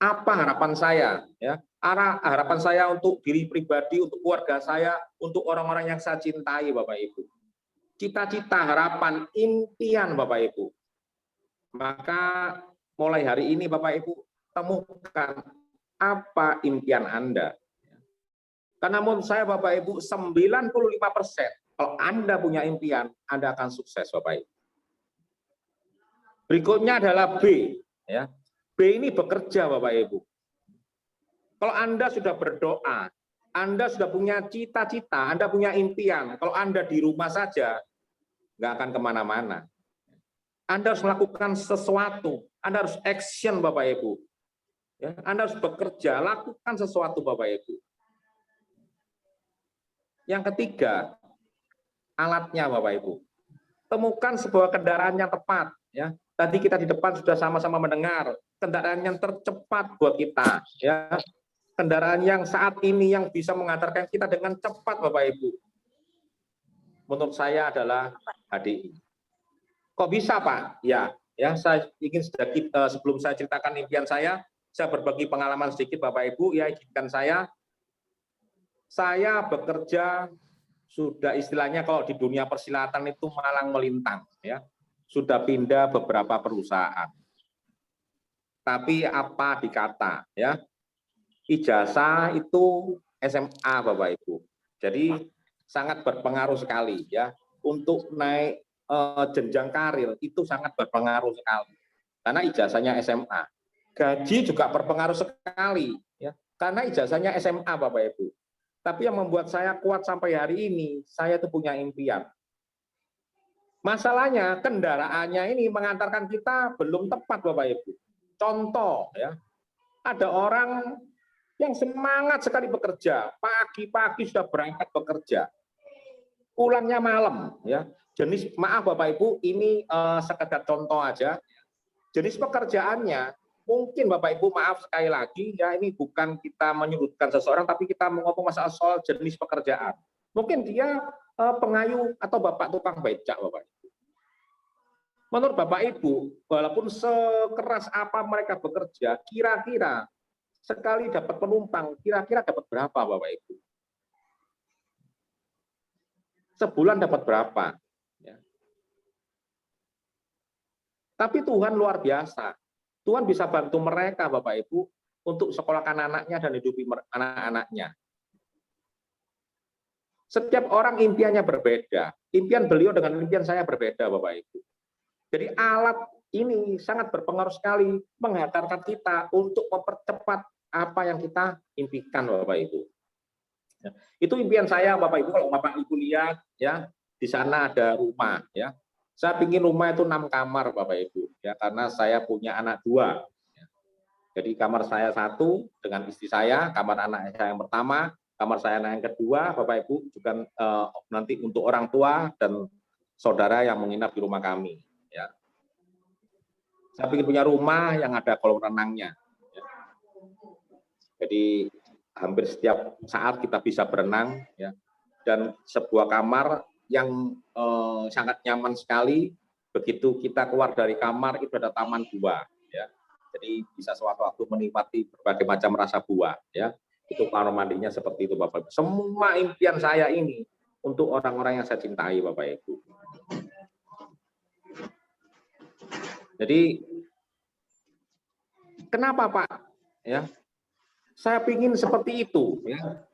Apa harapan saya ya? Harapan saya untuk diri pribadi, untuk keluarga saya, untuk orang-orang yang saya cintai Bapak Ibu. Cita-cita, harapan, impian Bapak Ibu. Maka mulai hari ini Bapak Ibu temukan apa impian Anda. Karena menurut saya Bapak Ibu 95% kalau Anda punya impian, Anda akan sukses Bapak Ibu. Berikutnya adalah B ya. B ini bekerja Bapak Ibu. Kalau Anda sudah berdoa, Anda sudah punya cita-cita, Anda punya impian, kalau Anda di rumah saja, nggak akan kemana-mana. Anda harus melakukan sesuatu, Anda harus action Bapak Ibu. Ya, Anda harus bekerja, lakukan sesuatu Bapak Ibu. Yang ketiga, alatnya Bapak Ibu. Temukan sebuah kendaraan yang tepat. Ya. Tadi kita di depan sudah sama-sama mendengar, kendaraan yang tercepat buat kita. Ya. Kendaraan yang saat ini yang bisa mengantarkan kita dengan cepat Bapak Ibu. Menurut saya adalah HDI. Kok bisa Pak? Ya, saya ingin sedikit sebelum saya ceritakan impian saya berbagi pengalaman sedikit Bapak Ibu. Ya, izinkan saya bekerja sudah istilahnya kalau di dunia persilatan itu malang melintang ya. Sudah pindah beberapa perusahaan. Tapi apa dikata ya? Ijazah itu SMA Bapak Ibu. Jadi sangat berpengaruh sekali ya untuk naik jenjang karir itu sangat berpengaruh sekali. Karena ijazahnya SMA. Gaji juga berpengaruh sekali ya. Karena ijazahnya SMA Bapak Ibu. Tapi yang membuat saya kuat sampai hari ini, saya tuh punya impian. Masalahnya kendaraannya ini mengantarkan kita belum tepat Bapak Ibu. Contoh ya. Ada orang yang semangat sekali bekerja, pagi-pagi sudah berangkat bekerja, pulangnya malam, ya. Jenis maaf Bapak Ibu, ini sekedar contoh aja. Jenis pekerjaannya, mungkin Bapak Ibu maaf sekali lagi, ya ini bukan kita menyudutkan seseorang, tapi kita ngomong masalah soal jenis pekerjaan. Mungkin dia pengayuh atau bapak tukang becak Bapak Ibu. Menurut Bapak Ibu, walaupun sekeras apa mereka bekerja, kira-kira sekali dapat penumpang, kira-kira dapat berapa Bapak Ibu? Sebulan dapat berapa? Ya. Tapi Tuhan luar biasa. Tuhan bisa bantu mereka, Bapak Ibu, untuk sekolahkan anaknya dan hidupi anak-anaknya. Setiap orang impiannya berbeda. Impian beliau dengan impian saya berbeda, Bapak Ibu. Jadi alat ini sangat berpengaruh sekali menghantarkan kita untuk mempercepat apa yang kita impikan, Bapak Ibu. Itu impian saya, Bapak Ibu. Kalau Bapak Ibu lihat, ya, di sana ada rumah, ya. Saya ingin rumah itu 6 kamar, Bapak Ibu, ya, karena saya punya anak 2. Jadi kamar saya 1 dengan istri saya, kamar anak saya yang pertama, kamar saya yang kedua, Bapak Ibu, juga nanti untuk orang tua dan saudara yang menginap di rumah kami. Ya. Saya ingin punya rumah yang ada kolam renangnya. Ya. Jadi hampir setiap saat kita bisa berenang, ya. Dan sebuah kamar yang sangat nyaman sekali. Begitu kita keluar dari kamar itu ada taman buah. Ya. Jadi bisa sewaktu-waktu menikmati berbagai macam rasa buah. Ya. Itu kamar mandinya seperti itu, Bapak Ibu. Semua impian saya ini untuk orang-orang yang saya cintai, Bapak Ibu. Jadi kenapa, Pak? Ya, saya ingin seperti itu. Ya.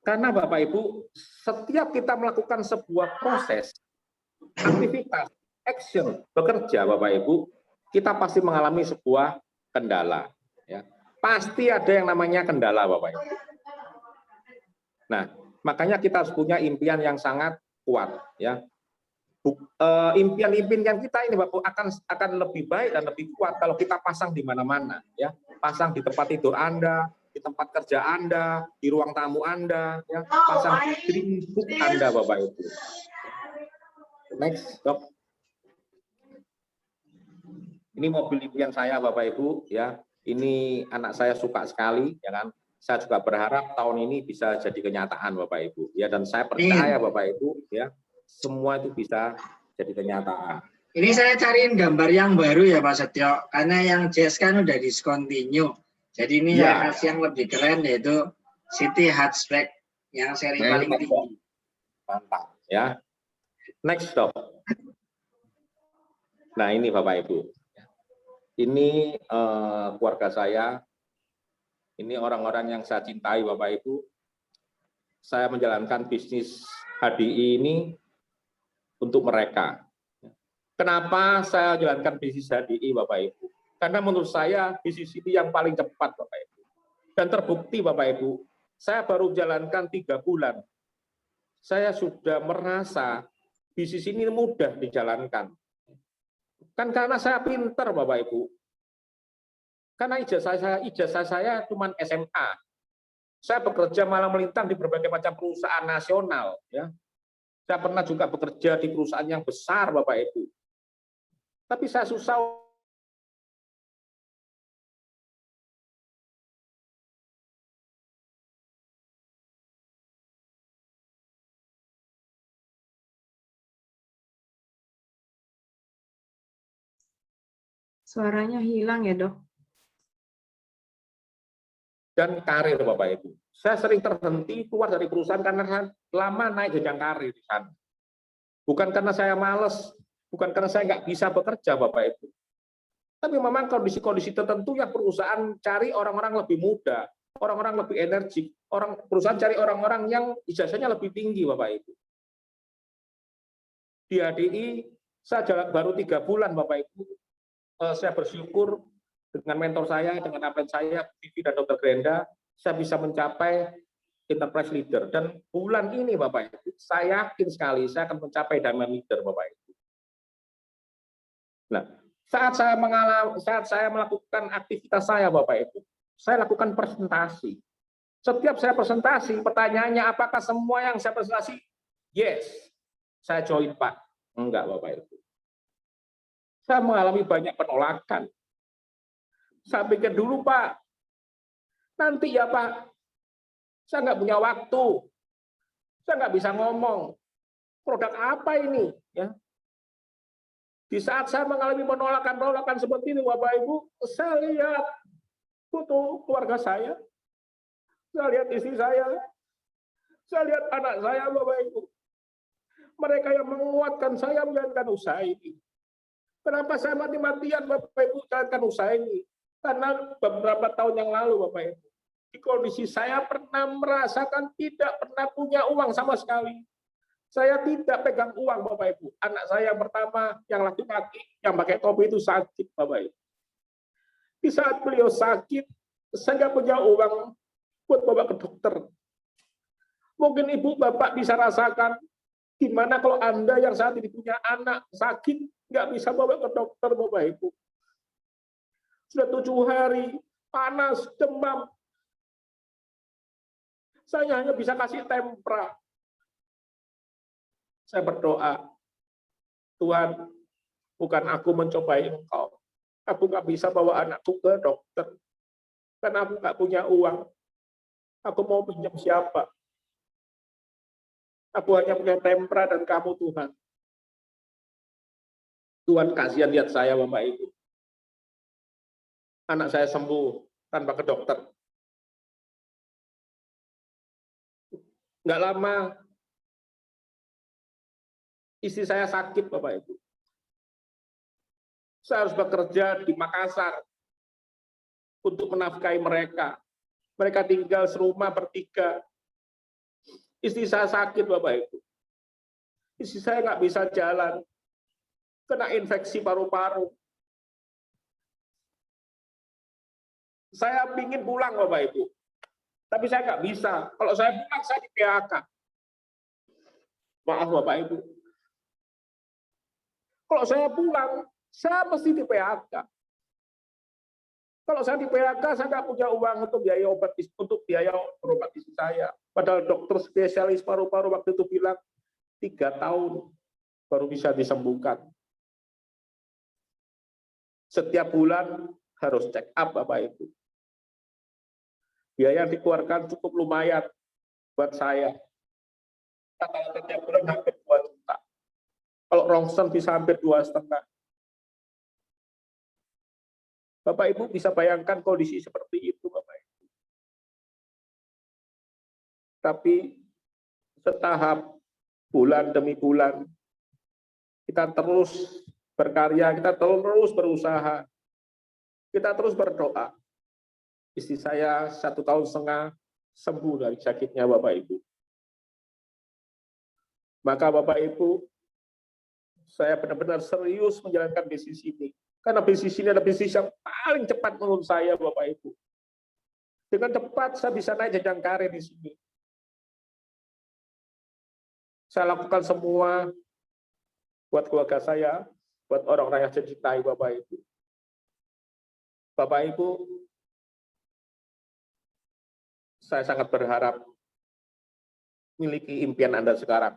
Karena Bapak Ibu, setiap kita melakukan sebuah proses, aktivitas, action, bekerja, Bapak Ibu, kita pasti mengalami sebuah kendala. Ya. Pasti ada yang namanya kendala, Bapak Ibu. Nah, makanya kita harus punya impian yang sangat kuat, ya. Impian-impian kita ini, Bapak, akan lebih baik dan lebih kuat kalau kita pasang di mana-mana, ya. Pasang di tempat tidur Anda, di tempat kerja Anda, di ruang tamu Anda, ya. Pasang di dream book Anda, Bapak Ibu. Next, Dok. Ini mobil impian saya, Bapak Ibu, ya. Ini anak saya suka sekali, ya kan. Saya juga berharap tahun ini bisa jadi kenyataan, Bapak Ibu. Ya, dan saya percaya, Bapak Ibu, ya, semua itu bisa jadi kenyataan. Ini saya cariin gambar yang baru ya, Pak Setio, karena yang Jazz kan udah discontinue. Jadi ini Ya. saya kasih yang lebih keren, yaitu City Hatchback yang seri paling tinggi. Mantap, ya. Next, Dok. Nah, ini Bapak Ibu. Ini keluarga saya. Ini orang-orang yang saya cintai, Bapak Ibu. Saya menjalankan bisnis HDI ini untuk mereka. Kenapa saya jalankan bisnis HDI, Bapak Ibu? Karena menurut saya bisnis ini yang paling cepat, Bapak Ibu. Dan terbukti, Bapak Ibu, saya baru jalankan 3 bulan. Saya sudah merasa bisnis ini mudah dijalankan. Kan karena saya pinter, Bapak Ibu. Karena ijazah saya cuma SMA. Saya bekerja malam melintang di berbagai macam perusahaan nasional. Ya. Saya pernah juga bekerja di perusahaan yang besar, Bapak Ibu. Tapi saya susah. Suaranya hilang ya, Dok? Dan karir, Bapak Ibu. Saya sering terhenti keluar dari perusahaan karena lama naik jenjang karir di sana. Bukan karena saya malas, bukan karena saya nggak bisa bekerja, Bapak Ibu. Tapi memang kondisi-kondisi tertentu yang perusahaan cari orang-orang lebih muda, orang-orang lebih energik, perusahaan cari orang-orang yang ijazahnya lebih tinggi, Bapak Ibu. Di HDI, saya jalan baru 3 bulan, Bapak Ibu. Saya bersyukur dengan mentor saya, dengan upline saya, Vivi dan Dr. Grenda, saya bisa mencapai enterprise leader. Dan bulan ini, Bapak Ibu, saya yakin sekali saya akan mencapai diamond leader, Bapak Ibu. Nah, saat saya melakukan aktivitas saya, Bapak Ibu, saya lakukan presentasi. Setiap saya presentasi, pertanyaannya apakah semua yang saya presentasi? Yes, saya join, Pak. Enggak, Bapak Ibu. Saya mengalami banyak penolakan. Saya pikir dulu, Pak, nanti ya, Pak, saya nggak punya waktu, saya nggak bisa ngomong. Produk apa ini? Ya. Di saat saya mengalami penolakan seperti ini, Bapak Ibu, saya lihat foto keluarga saya lihat istri saya lihat anak saya, Bapak Ibu. Mereka yang menguatkan saya menjalankan usaha ini. Kenapa saya mati-matian Bapak Ibu jalankan usaha ini? Karena beberapa tahun yang lalu Bapak Ibu, di kondisi saya pernah merasakan tidak pernah punya uang sama sekali. Saya tidak pegang uang Bapak Ibu. Anak saya yang pertama, yang laki-laki, yang pakai topi itu sakit Bapak Ibu. Di saat beliau sakit, saya nggak punya uang buat bawa ke dokter. Mungkin Ibu Bapak bisa rasakan gimana kalau Anda yang saat ini punya anak sakit, nggak bisa bawa ke dokter, Bapak Ibu. Sudah 7 hari, panas, demam. Saya hanya bisa kasih tempra. Saya berdoa, Tuhan, bukan aku mencobai Engkau. Aku nggak bisa bawa anakku ke dokter. Karena aku nggak punya uang. Aku mau pinjam siapa? Aku hanya punya tempra dan kamu, Tuhan. Tuhan kasihan lihat saya, Bapak Ibu. Anak saya sembuh tanpa ke dokter. Nggak lama, istri saya sakit, Bapak Ibu. Saya harus bekerja di Makassar untuk menafkahi mereka. Mereka tinggal serumah bertiga. Istri saya sakit, Bapak Ibu. Istri saya nggak bisa jalan. Kena infeksi paru-paru. Saya ingin pulang, Bapak Ibu. Tapi saya nggak bisa. Kalau saya pulang, saya di PHK. Maaf, Bapak Ibu. Kalau saya pulang, saya mesti di PHK. Kalau saya di PHK, saya nggak punya uang untuk biaya obat, untuk biaya berobat istri saya. Padahal dokter spesialis paru-paru waktu itu bilang 3 tahun baru bisa disembuhkan. Setiap bulan harus check up, Bapak Ibu. Biaya yang dikeluarkan cukup lumayan buat saya. Kalau setiap bulan hampir 2 juta. Kalau rongsen bisa hampir 2,5. Bapak Ibu bisa bayangkan kondisi seperti itu, Bapak Ibu. Tapi setahap, bulan demi bulan, kita terus berkarya, kita terus berusaha, kita terus berdoa. Istri saya 1,5 tahun sembuh dari sakitnya, Bapak Ibu. Maka Bapak Ibu, saya benar-benar serius menjalankan bisnis ini. Karena bisnis ini adalah bisnis yang paling cepat menurut saya, Bapak Ibu. Dengan cepat saya bisa naik jenjang karir di sini. Saya lakukan semua buat keluarga saya, buat orang-orang yang saya cintai, Bapak Ibu. Bapak Ibu, saya sangat berharap miliki impian Anda sekarang.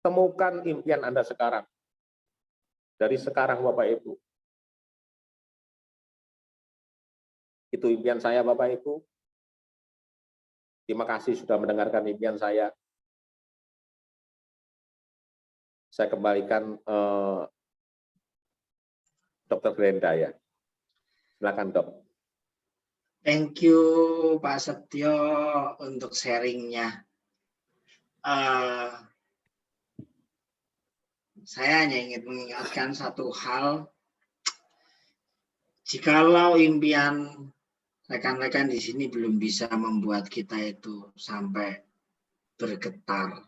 Temukan impian Anda sekarang. Dari sekarang, Bapak Ibu. Itu impian saya, Bapak Ibu. Terima kasih sudah mendengarkan impian saya. Saya kembalikan Dr. Brenda ya. Silakan, Dok. Thank you, Pak Setio, untuk sharingnya. Saya hanya ingin mengingatkan satu hal. Jikalau impian rekan-rekan di sini belum bisa membuat kita itu sampai bergetar,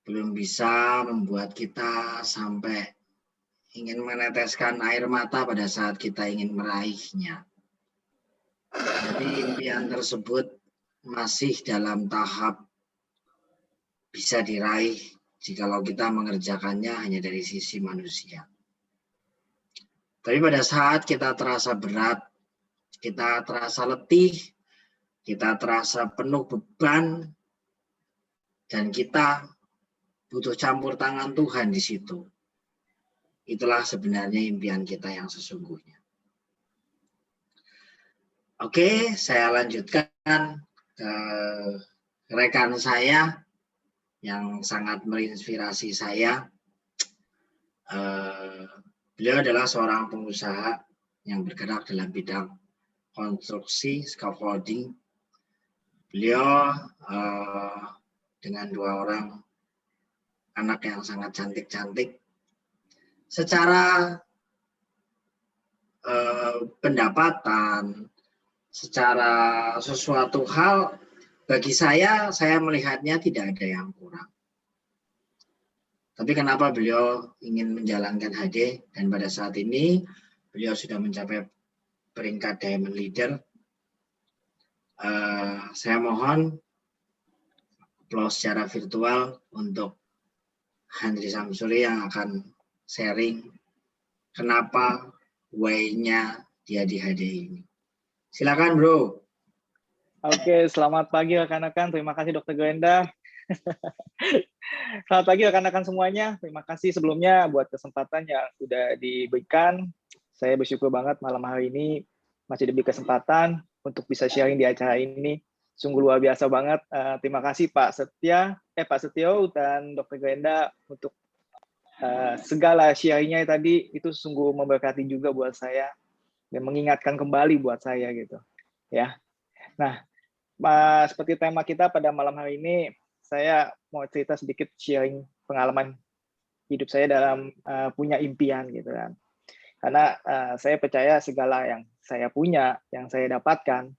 belum bisa membuat kita sampai ingin meneteskan air mata pada saat kita ingin meraihnya. Jadi impian tersebut masih dalam tahap bisa diraih jikalau kita mengerjakannya hanya dari sisi manusia. Tapi pada saat kita terasa berat, kita terasa letih, kita terasa penuh beban, dan kita butuh campur tangan Tuhan di situ. Itulah sebenarnya impian kita yang sesungguhnya. Oke, saya lanjutkan ke rekan saya yang sangat menginspirasi saya. Beliau adalah seorang pengusaha yang bergerak dalam bidang konstruksi, scaffolding. Beliau dengan 2 orang anak yang sangat cantik-cantik. secara pendapatan, secara sesuatu hal, bagi saya melihatnya tidak ada yang kurang. Tapi kenapa beliau ingin menjalankan HD, dan pada saat ini beliau sudah mencapai peringkat Diamond Leader. Saya mohon applause secara virtual untuk Handri Samsuri yang akan sharing kenapa why-nya dia di HDI ini. Silakan, Bro. Oke, selamat pagi rekan-rekan. Terima kasih Dr. Gwenda. Selamat pagi rekan-rekan semuanya. Terima kasih sebelumnya buat kesempatan yang sudah diberikan. Saya bersyukur banget malam hari ini masih diberi kesempatan untuk bisa sharing di acara ini. Sungguh luar biasa banget. Terima kasih Pak Setio dan Dr. Gwenda untuk segala sharingnya tadi. Itu sungguh memberkati juga buat saya dan mengingatkan kembali buat saya gitu. Ya. Nah, seperti tema kita pada malam hari ini, saya mau cerita sedikit sharing pengalaman hidup saya dalam punya impian gitu kan. Karena saya percaya segala yang saya punya, yang saya dapatkan,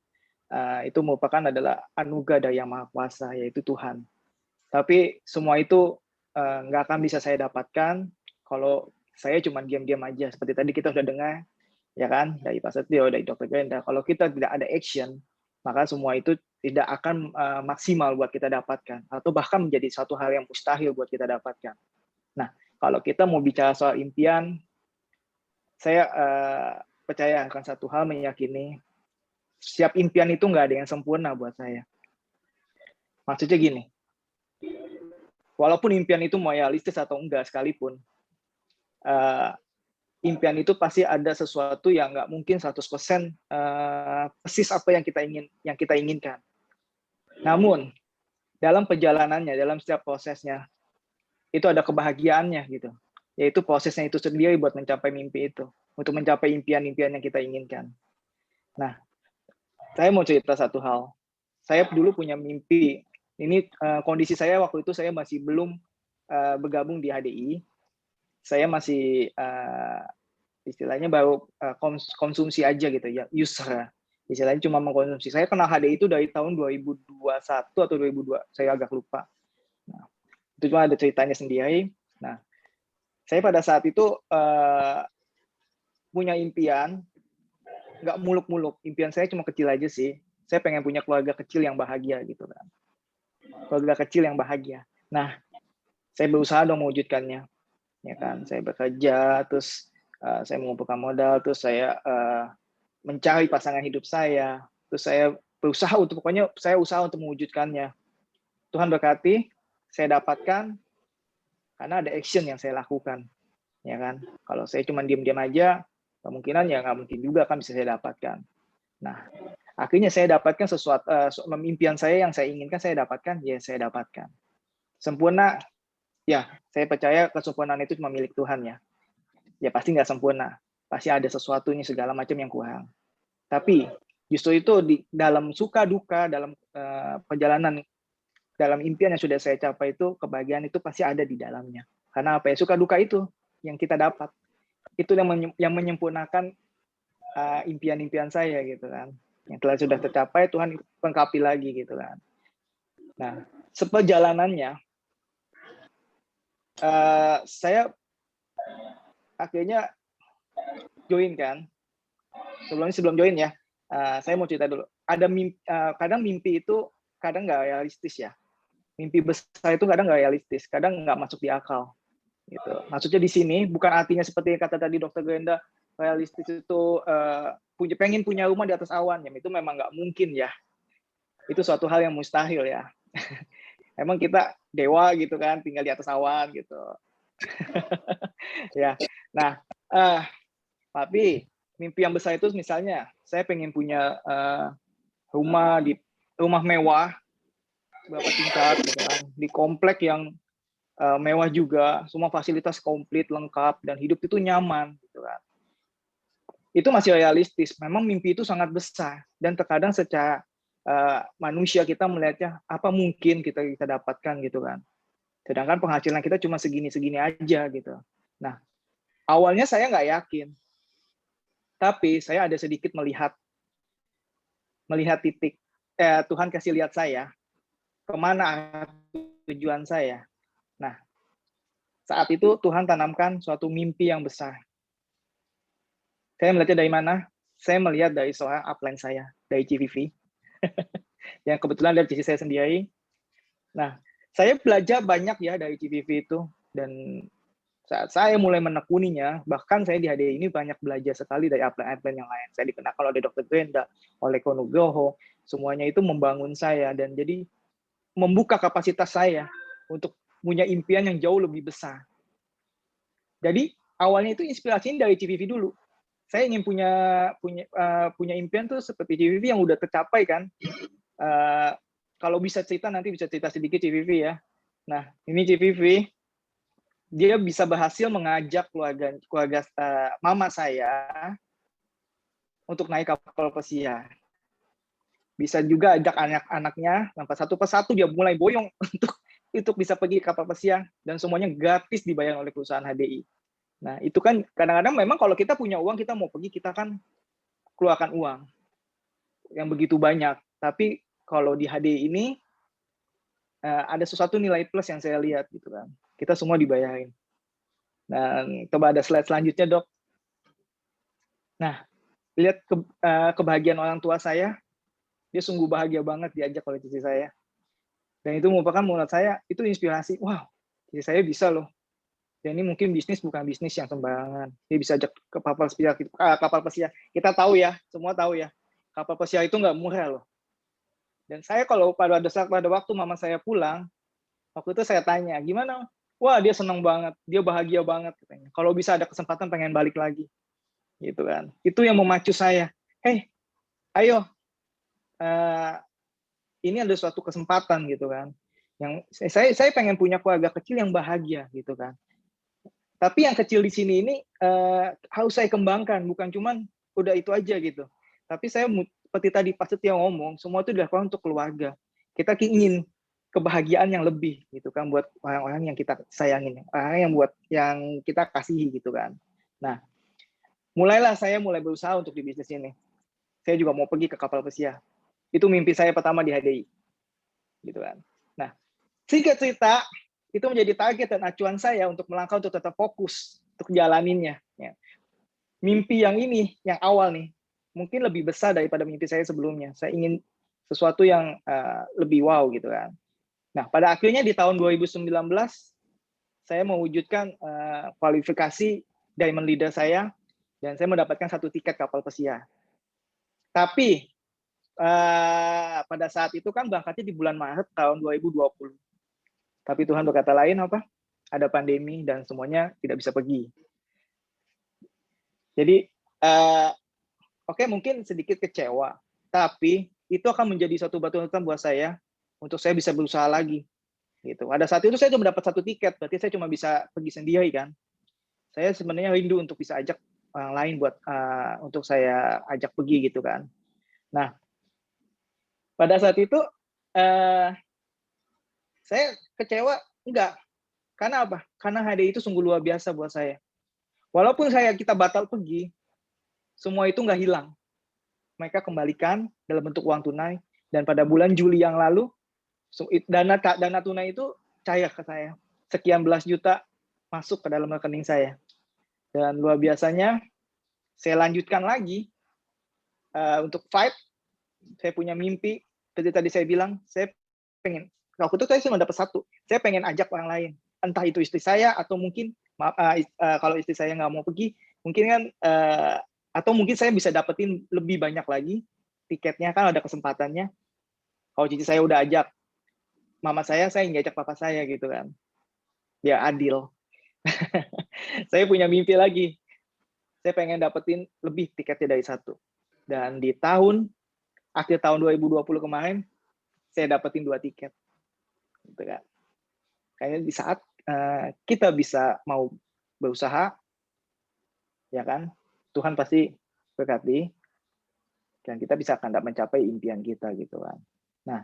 itu merupakan adalah anugerah dari Yang Maha Kuasa, yaitu Tuhan. Tapi semua itu nggak akan bisa saya dapatkan kalau saya cuma diam-diam aja. Seperti tadi kita sudah dengar, ya kan, dari Pak Setio, dari Dr. Gwenda, kalau kita tidak ada action, maka semua itu tidak akan maksimal buat kita dapatkan, atau bahkan menjadi suatu hal yang mustahil buat kita dapatkan. Nah, kalau kita mau bicara soal impian, saya percaya akan satu hal, meyakini setiap impian itu nggak ada yang sempurna buat saya. Maksudnya gini, walaupun impian itu mau realistis atau enggak sekalipun, impian itu pasti ada sesuatu yang nggak mungkin 100% persis apa yang kita inginkan. Namun dalam perjalanannya, dalam setiap prosesnya, itu ada kebahagiaannya gitu. Yaitu prosesnya itu sendiri buat mencapai mimpi itu, untuk mencapai impian-impian yang kita inginkan. Nah, saya mau cerita satu hal. Saya dulu punya mimpi. Ini kondisi saya waktu itu saya masih belum bergabung di HDI. Saya masih istilahnya baru konsumsi aja gitu ya, user. Istilahnya cuma mengkonsumsi. Saya kenal HDI itu dari tahun 2021 atau 2002, saya agak lupa. Nah, itu cuma ada ceritanya sendiri. Nah, saya pada saat itu punya impian, nggak muluk-muluk. Impian saya cuma kecil aja sih. Saya pengen punya keluarga kecil yang bahagia gitu kan. Keluarga kecil yang bahagia. Nah, saya berusaha dong mewujudkannya. Ya kan, saya bekerja, terus saya mengumpulkan modal, terus saya mencari pasangan hidup saya, terus saya berusaha untuk, pokoknya saya usaha untuk mewujudkannya. Tuhan berkati, saya dapatkan karena ada action yang saya lakukan, ya kan. Kalau saya cuma diam-diam aja, kemungkinan ya nggak mungkin juga kan bisa saya dapatkan. Nah, akhirnya saya dapatkan sesuatu, impian saya yang saya inginkan saya dapatkan, ya saya dapatkan. Sempurna, ya saya percaya kesempurnaan itu cuma milik Tuhan ya. Ya pasti nggak sempurna, pasti ada sesuatunya segala macam yang kurang. Tapi justru itu di dalam suka duka, dalam perjalanan, dalam impian yang sudah saya capai itu, kebahagiaan itu pasti ada di dalamnya. Karena apa ya, suka duka itu yang kita dapat, itu yang menyempurnakan impian-impian saya gitu kan. Yang telah sudah tercapai, Tuhan lengkapi lagi gitu kan. Nah, seperjalanannya, saya akhirnya join kan. Sebelum join ya, saya mau cerita dulu. Ada kadang mimpi itu kadang nggak realistis ya. Mimpi besar itu kadang nggak realistis, kadang nggak masuk di akal. Gitu. Maksudnya di sini bukan artinya seperti kata tadi Dr. Gwenda, realistis itu pengen punya rumah di atas awan, ya itu memang nggak mungkin ya. Itu suatu hal yang mustahil ya. Emang kita dewa gitu kan, tinggal di atas awan gitu. Ya. Nah, tapi mimpi yang besar itu misalnya saya pengen punya rumah mewah berapa tingkat gitu kan, di komplek yang mewah juga, semua fasilitas komplit lengkap dan hidup itu nyaman gitu kan. Itu masih realistis. Memang mimpi itu sangat besar dan terkadang secara manusia kita melihatnya apa mungkin kita dapatkan gitu kan. Sedangkan penghasilan kita cuma segini-segini aja gitu. Nah, Awalnya saya nggak yakin, tapi saya ada sedikit melihat titik, Tuhan kasih lihat saya kemana tujuan saya. Nah, saat itu Tuhan tanamkan suatu mimpi yang besar. Saya melihatnya dari mana? Saya melihat dari seorang upline saya, dari GVV, yang kebetulan dari sisi saya sendiri. Nah, saya belajar banyak ya dari GVV itu, dan saat saya mulai menekuninya, bahkan saya di HDI ini banyak belajar sekali dari upline-upline yang lain. Saya dikenalkan oleh Dr. Brenda, oleh Konugroho, semuanya itu membangun saya, dan jadi membuka kapasitas saya untuk punya impian yang jauh lebih besar. Jadi awalnya itu inspirasinya dari GVV dulu. Saya ingin punya impian tuh seperti GVV yang udah tercapai kan. Kalau bisa cerita nanti bisa cerita sedikit GVV ya. Nah, ini GVV, dia bisa berhasil mengajak keluarga mama saya untuk naik kapal pesiar. Bisa juga ajak anak-anaknya, tanpa satu persatu dia mulai boyong untuk bisa pergi kapal pesiar, dan semuanya gratis dibayar oleh perusahaan HDI. Nah, itu kan kadang-kadang memang kalau kita punya uang, kita mau pergi, kita kan keluarkan uang yang begitu banyak. Tapi kalau di HDI ini ada sesuatu nilai plus yang saya lihat gitu kan. Kita semua dibayarin. Dan coba ada slide selanjutnya, Dok. Nah, lihat kebahagiaan orang tua saya, dia sungguh bahagia banget diajak oleh cici saya. Dan itu merupakan menurut saya itu inspirasi. Wow, cici saya bisa loh. Dan ini mungkin bisnis bukan bisnis yang sembarangan. Dia bisa ajak ke kapal pesiar. Kita tahu ya, semua tahu ya. Kapal pesiar itu nggak murah loh. Dan saya kalau pada waktu mama saya pulang, waktu itu saya tanya, gimana? Wah, dia senang banget, dia bahagia banget katanya. Kalau bisa ada kesempatan pengen balik lagi. Gitu kan. Itu yang memacu saya. Hey, ayo. Ini ada suatu kesempatan gitu kan. Yang saya pengen punya keluarga kecil yang bahagia gitu kan. Tapi yang kecil di sini ini harus saya kembangkan, bukan cuman udah itu aja gitu. Tapi saya seperti tadi Pak Setia ngomong, semua itu dilakukan untuk keluarga. Kita ingin kebahagiaan yang lebih gitu kan buat orang-orang yang kita sayangin, orang yang kita kasihi gitu kan. Nah, saya mulai berusaha untuk di bisnis ini. Saya juga mau pergi ke kapal pesiar. Itu mimpi saya pertama di HDI. Gitu kan. Nah, singkat cerita, itu menjadi target dan acuan saya untuk melangkah untuk tetap fokus untuk jalaninnya. Ya. Mimpi yang ini, yang awal nih, mungkin lebih besar daripada mimpi saya sebelumnya. Saya ingin sesuatu yang lebih wow gitu kan. Nah, pada akhirnya di tahun 2019, saya mewujudkan kualifikasi Diamond Leader saya, dan saya mendapatkan 1 tiket kapal pesiar. Tapi pada saat itu kan berangkatnya di bulan Maret tahun 2020. Tapi Tuhan berkata lain apa? Ada pandemi dan semuanya tidak bisa pergi. Jadi, oke, mungkin sedikit kecewa, tapi itu akan menjadi satu batu nisan buat saya untuk saya bisa berusaha lagi. Gitu. Pada saat itu saya cuma dapat 1 tiket, berarti saya cuma bisa pergi sendiri kan. Saya sebenarnya rindu untuk bisa ajak orang lain buat untuk saya ajak pergi gitu kan. Nah, pada saat itu saya kecewa enggak. Karena apa? Karena HDI itu sungguh luar biasa buat saya. Walaupun kita batal pergi, semua itu nggak hilang. Mereka kembalikan dalam bentuk uang tunai, dan pada bulan Juli yang lalu, dana tunai itu cair ke saya. Sekian belas juta masuk ke dalam rekening saya. Dan luar biasanya, saya lanjutkan lagi untuk fight. Saya punya mimpi, seperti tadi saya bilang, saya pengen, waktu itu saya cuma dapat 1, saya pengen ajak orang lain. Entah itu istri saya, atau mungkin kalau istri saya nggak mau pergi, mungkin kan atau mungkin saya bisa dapetin lebih banyak lagi tiketnya, kan ada kesempatannya. Kalau cici saya udah ajak mama saya nggak ajak papa saya gitu kan. Ya adil. Saya punya mimpi lagi. Saya pengen dapetin lebih tiketnya dari 1. Dan di akhir tahun 2020 kemarin, saya dapetin 2 tiket. Gitu kan. Kayaknya di saat kita bisa mau berusaha, ya kan, Tuhan pasti berkati, dan kita bisa akan mencapai impian kita gitu kan. Nah,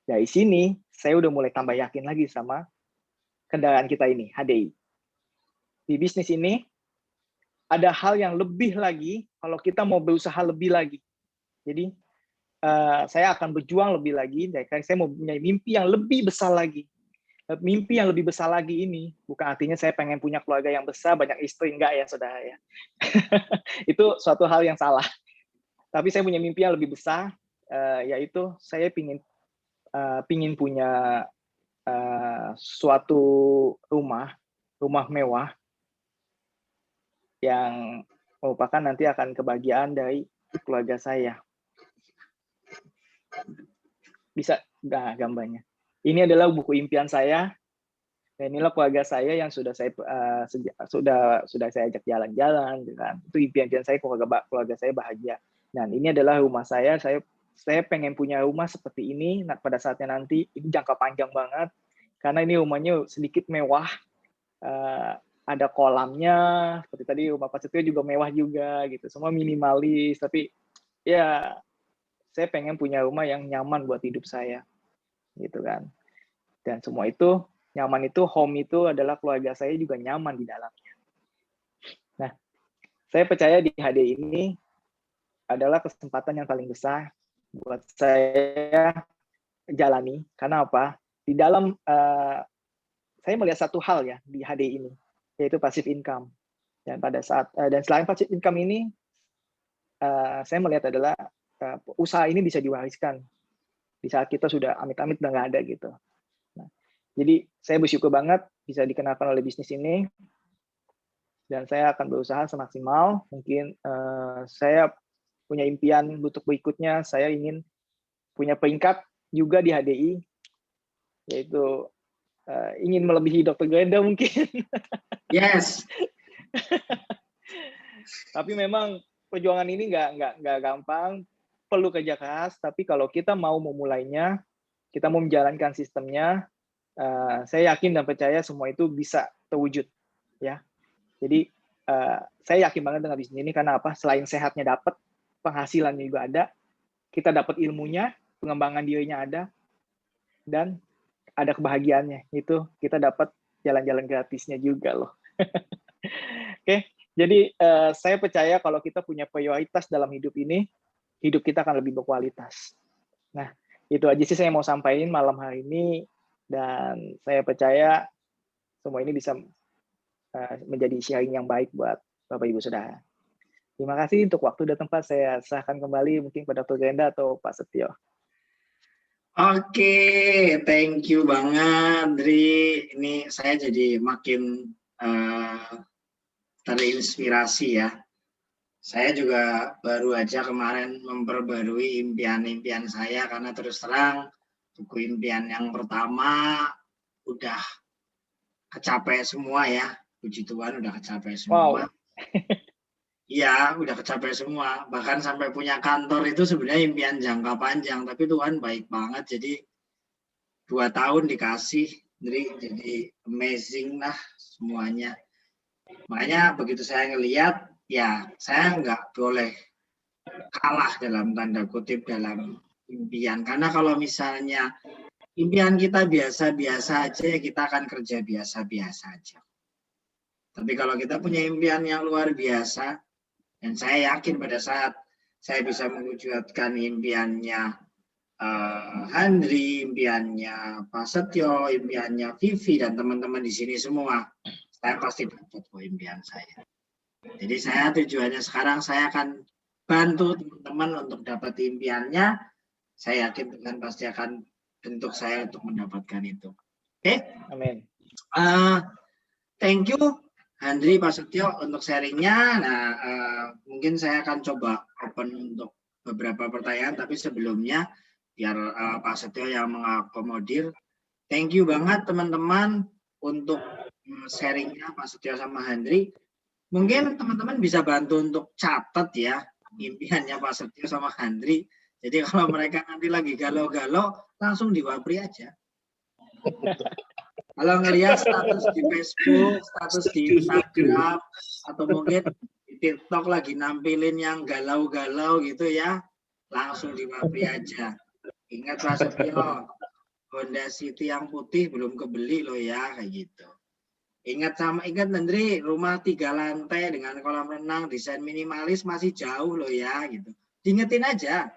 dari sini saya udah mulai tambah yakin lagi sama kendaraan kita ini, HDI. Di bisnis ini ada hal yang lebih lagi kalau kita mau berusaha lebih lagi. Jadi saya akan berjuang lebih lagi, dan saya mau punya mimpi yang lebih besar lagi. Mimpi yang lebih besar lagi ini bukan artinya saya pengen punya keluarga yang besar, banyak istri, enggak ya saudara ya. Itu suatu hal yang salah. Tapi saya punya mimpi yang lebih besar, yaitu saya pingin punya suatu rumah mewah yang merupakan nanti akan kebahagiaan dari keluarga saya. Bisa nggak gambarnya? Ini adalah buku impian saya, dan inilah keluarga saya yang sudah saya ajak jalan-jalan, kan? Itu impian saya, keluarga saya bahagia. Dan ini adalah rumah saya. Saya pengen punya rumah seperti ini pada saatnya nanti. Ini jangka panjang banget, karena ini rumahnya sedikit mewah. Ada kolamnya, seperti tadi rumah Pak Setio juga mewah juga, gitu. Semua minimalis, tapi ya saya pengen punya rumah yang nyaman buat hidup saya, gitu kan. Dan semua itu nyaman, itu home itu adalah keluarga saya juga nyaman di dalamnya. Nah, saya percaya di HD ini adalah kesempatan yang paling besar buat saya jalani. Karena apa? Di dalam saya melihat satu hal ya di HD ini, yaitu passive income. Dan pada saat dan selain passive income ini, saya melihat adalah usaha ini bisa diwariskan di saat kita sudah amit-amit udah nggak ada gitu. Nah, jadi saya bersyukur banget bisa dikenalkan oleh bisnis ini, dan saya akan berusaha semaksimal mungkin. Saya punya impian untuk berikutnya, saya ingin punya peringkat juga di HDI, yaitu ingin melebihi Dr. Glenda mungkin. Yes. Tapi memang perjuangan ini nggak gampang, perlu kerja keras. Tapi kalau kita mau memulainya, kita mau menjalankan sistemnya, saya yakin dan percaya semua itu bisa terwujud, ya. Jadi saya yakin banget dengan bisnis ini, karena apa? Selain sehatnya dapat, penghasilannya juga ada, kita dapat ilmunya, pengembangan dirinya ada, dan ada kebahagiaannya. Itu kita dapat jalan-jalan gratisnya juga loh. Oke. Jadi saya percaya kalau kita punya prioritas dalam hidup ini, hidup kita akan lebih berkualitas. Nah, itu aja sih saya mau sampaikan malam hari ini, dan saya percaya semua ini bisa menjadi sharing yang baik buat Bapak Ibu Saudara. Terima kasih untuk waktu dan tempat. Saya serahkan kembali mungkin pada Dr. Glenda atau Pak Setio. Oke, thank you banget, Dri. Ini saya jadi makin terinspirasi ya. Saya juga baru aja kemarin memperbarui impian-impian saya, karena terus terang buku impian yang pertama udah kecapai semua ya. Puji Tuhan udah kecapai semua. Iya, udah kecapai semua. Bahkan sampai punya kantor itu sebenarnya impian jangka panjang, tapi Tuhan baik banget. Jadi 2 tahun dikasih, jadi amazing lah semuanya. Makanya begitu saya ngelihat, ya saya nggak boleh kalah dalam tanda kutip dalam impian. Karena kalau misalnya impian kita biasa-biasa aja, ya kita akan kerja biasa-biasa aja. Tapi kalau kita punya impian yang luar biasa, dan saya yakin pada saat saya bisa mewujudkan impiannya Handri, impiannya Pak Setio, impiannya Vivi, dan teman-teman di sini semua, saya pasti dapat impian saya. Jadi saya tujuannya sekarang, saya akan bantu teman-teman untuk dapat impiannya. Saya yakin Tuhan pasti akan bentuk saya untuk mendapatkan itu. Oke? Amin. Thank you Handri, Pak Setio untuk sharingnya. Nah, mungkin saya akan coba open untuk beberapa pertanyaan, tapi sebelumnya biar Pak Setio yang mengakomodir. Thank you banget teman-teman untuk sharingnya Pak Setio sama Handri. Mungkin teman-teman bisa bantu untuk catat ya impiannya Pak Setio sama Handri. Jadi kalau mereka nanti lagi galau-galau, langsung diwapri aja. Kalau ngelihat status di Facebook, status di Instagram, atau mungkin di TikTok lagi nampilin yang galau-galau gitu ya, langsung diwapri aja. Ingat Pak Setio, Honda City yang putih belum kebeli loh ya, kayak gitu. Ingat Nendri, rumah 3 lantai dengan kolam renang, desain minimalis masih jauh loh ya, gitu. Diingetin aja,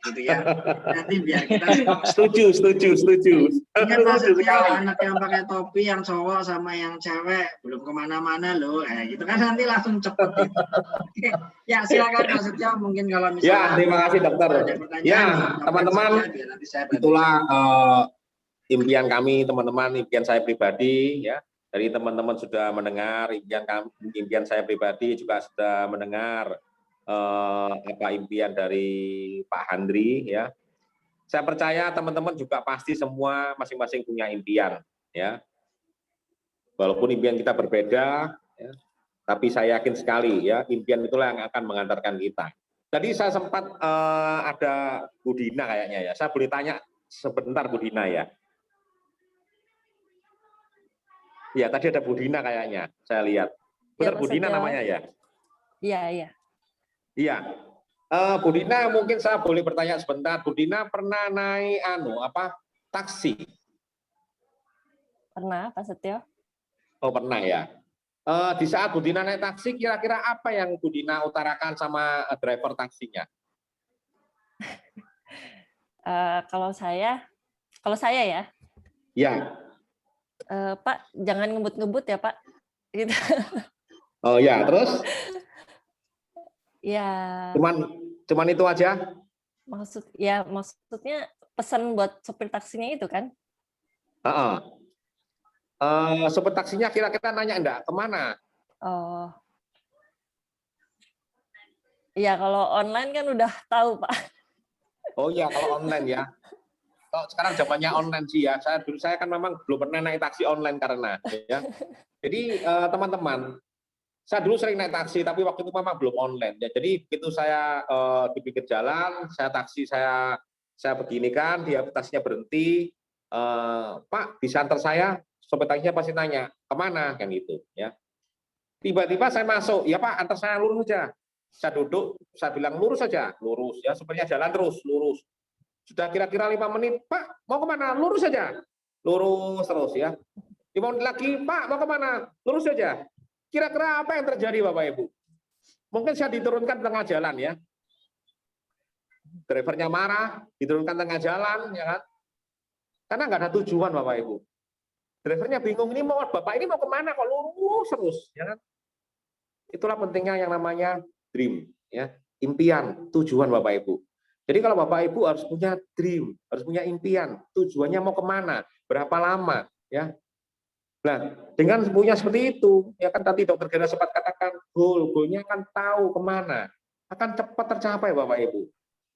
gitu ya. Nanti biar kita semua. Setuju. Ingat Mas Setuju Setio, sekali. anak yang pakai topi, yang cowok sama yang cewek belum kemana-mana loh, gitu kan nanti langsung cepet itu. Oke. Ya silakan Mas Setio, mungkin kalau Ya, misalnya terima kasih dokter. ada pertanyaan, Ya, diucapkan teman-teman, saja, biar nanti saya bantu. itulah impian kami, teman-teman, impian saya pribadi, ya. Dari teman-teman sudah mendengar impian saya pribadi, juga sudah mendengar apa impian dari Pak Handri, ya. Saya percaya teman-teman juga pasti semua masing-masing punya impian, ya. Walaupun impian kita berbeda, ya, tapi saya yakin sekali, ya, impian itulah yang akan mengantarkan kita. Tadi saya sempat ada Bu Dina kayaknya ya. Saya boleh tanya sebentar Bu Dina ya. Ya, tadi ada Bu Dina kayaknya, saya lihat. Benar Ya, Bu Dina namanya ya? Iya. Iya. Bu Dina, mungkin saya boleh bertanya sebentar. Bu Dina pernah naik taksi? Pernah, Pak Setio? Oh, pernah ya. Di saat Bu Dina naik taksi, kira-kira apa yang Bu Dina utarakan sama driver taksinya? Kalau saya ya, Ya. Pak, jangan ngebut-ngebut ya, Pak. Gitu. Oh ya, terus? Ya. Cuman itu aja? Maksudnya pesan buat sopir taksinya itu kan? Sopir taksinya kira-kira nanya enggak kemana? Oh. Ya, kalau online kan udah tahu, Pak. Oh iya, kalau online ya. Kalau sekarang zamannya online sih ya. Saya kan memang belum pernah naik taksi online karena ya. Jadi teman-teman, saya dulu sering naik taksi tapi waktu itu memang belum online ya. Jadi begitu saya di pinggir jalan, saya beginikan, dia taksinya berhenti, Pak bisa antar saya, sopir taksinya pasti nanya kemana kan gitu ya. Tiba-tiba saya masuk, ya Pak antar saya lurus saja. Saya duduk, saya bilang lurus saja, lurus ya, sopirnya jalan terus, lurus. Sudah kira-kira 5 menit, Pak mau kemana? Lurus saja, lurus terus ya. 5 menit lagi, Pak mau kemana? Lurus saja. Kira-kira apa yang terjadi Bapak Ibu? Mungkin saya diturunkan tengah jalan ya. Drivernya marah, diturunkan tengah jalan ya kan. Karena nggak ada tujuan Bapak Ibu. Drivernya bingung, ini Bapak ini mau kemana kok lurus terus ya kan. Itulah pentingnya yang namanya dream ya, impian, tujuan Bapak Ibu. Jadi kalau Bapak Ibu harus punya dream, harus punya impian, tujuannya mau kemana, berapa lama ya. Nah, dengan punya seperti itu, ya kan tadi Dokter Gera sempat katakan, goalnya akan tahu kemana, akan cepat tercapai Bapak Ibu.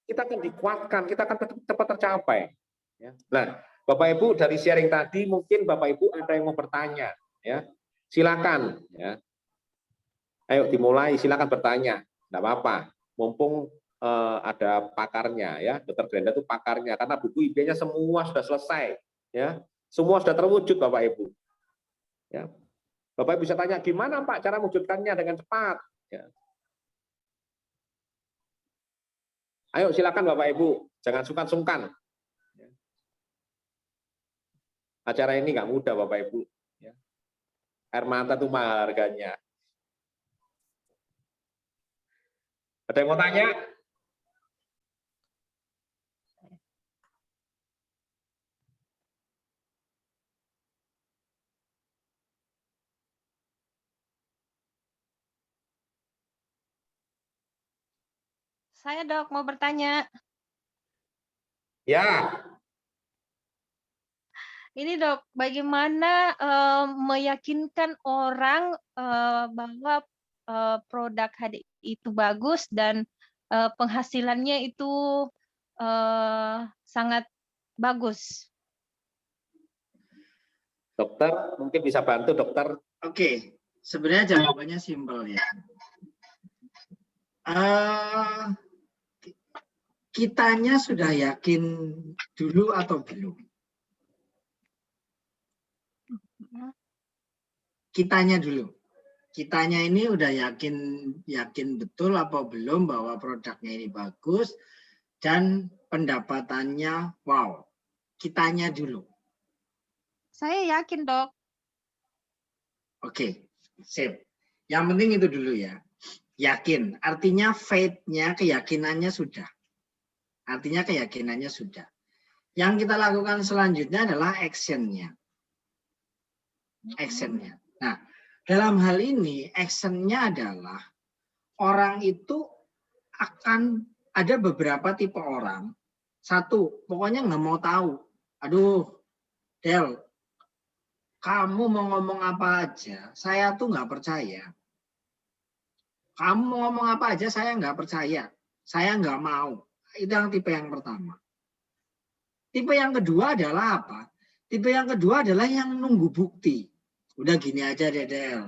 Kita akan dikuatkan, kita akan cepat tercapai. Ya. Nah, Bapak Ibu dari sharing tadi mungkin Bapak Ibu ada yang mau bertanya, ya silakan. Ya. Ayo dimulai, silakan bertanya, tidak apa-apa. Mumpung ada pakarnya, ya Dokter Grenda itu pakarnya, karena buku impiannya semua sudah selesai, ya semua sudah terwujud Bapak Ibu. Ya. Bapak Ibu bisa tanya, gimana Pak cara mewujudkannya dengan cepat? Ya. Ayo silakan Bapak Ibu, jangan sungkan-sungkan. Acara ini nggak mudah Bapak Ibu. Ya. Air mata itu mahal harganya. Ada yang mau tanya? Saya Dok, mau bertanya. Ya. Ini Dok, bagaimana meyakinkan orang bahwa produk HDI itu bagus dan penghasilannya itu sangat bagus? Dokter, mungkin bisa bantu dokter. Oke, sebenarnya jawabannya simpel ya. Kitanya sudah yakin dulu atau belum? Kitanya dulu. Kitanya ini udah yakin betul apa belum bahwa produknya ini bagus dan pendapatannya wow. Kitanya dulu. Saya yakin Dok. Oke, sip. Yang penting itu dulu ya. Yakin, artinya faith-nya, keyakinannya sudah. Artinya keyakinannya sudah. Yang kita lakukan selanjutnya adalah action-nya. Action-nya. Nah, dalam hal ini, action-nya adalah orang itu akan ada beberapa tipe orang. Satu, pokoknya nggak mau tahu. Aduh, Del, kamu mau ngomong apa aja, saya tuh nggak percaya. Kamu mau ngomong apa aja, saya nggak percaya. Saya nggak mau. Itu yang tipe yang pertama. Tipe yang kedua adalah apa? Tipe yang kedua adalah yang nunggu bukti. Udah gini aja deh, Del.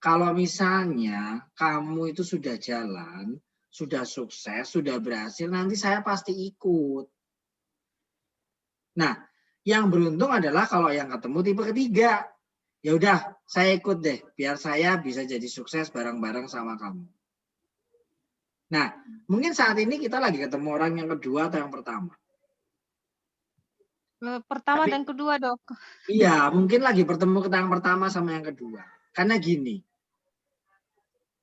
Kalau misalnya kamu itu sudah jalan, sudah sukses, sudah berhasil, nanti saya pasti ikut. Nah, yang beruntung adalah kalau yang ketemu tipe ketiga. Ya udah, saya ikut deh, biar saya bisa jadi sukses bareng-bareng sama kamu. Nah, mungkin saat ini kita lagi ketemu orang yang kedua atau yang pertama. Pertama Tapi- dan kedua, Dok. Iya, mungkin lagi bertemu yang pertama sama yang kedua. Karena gini,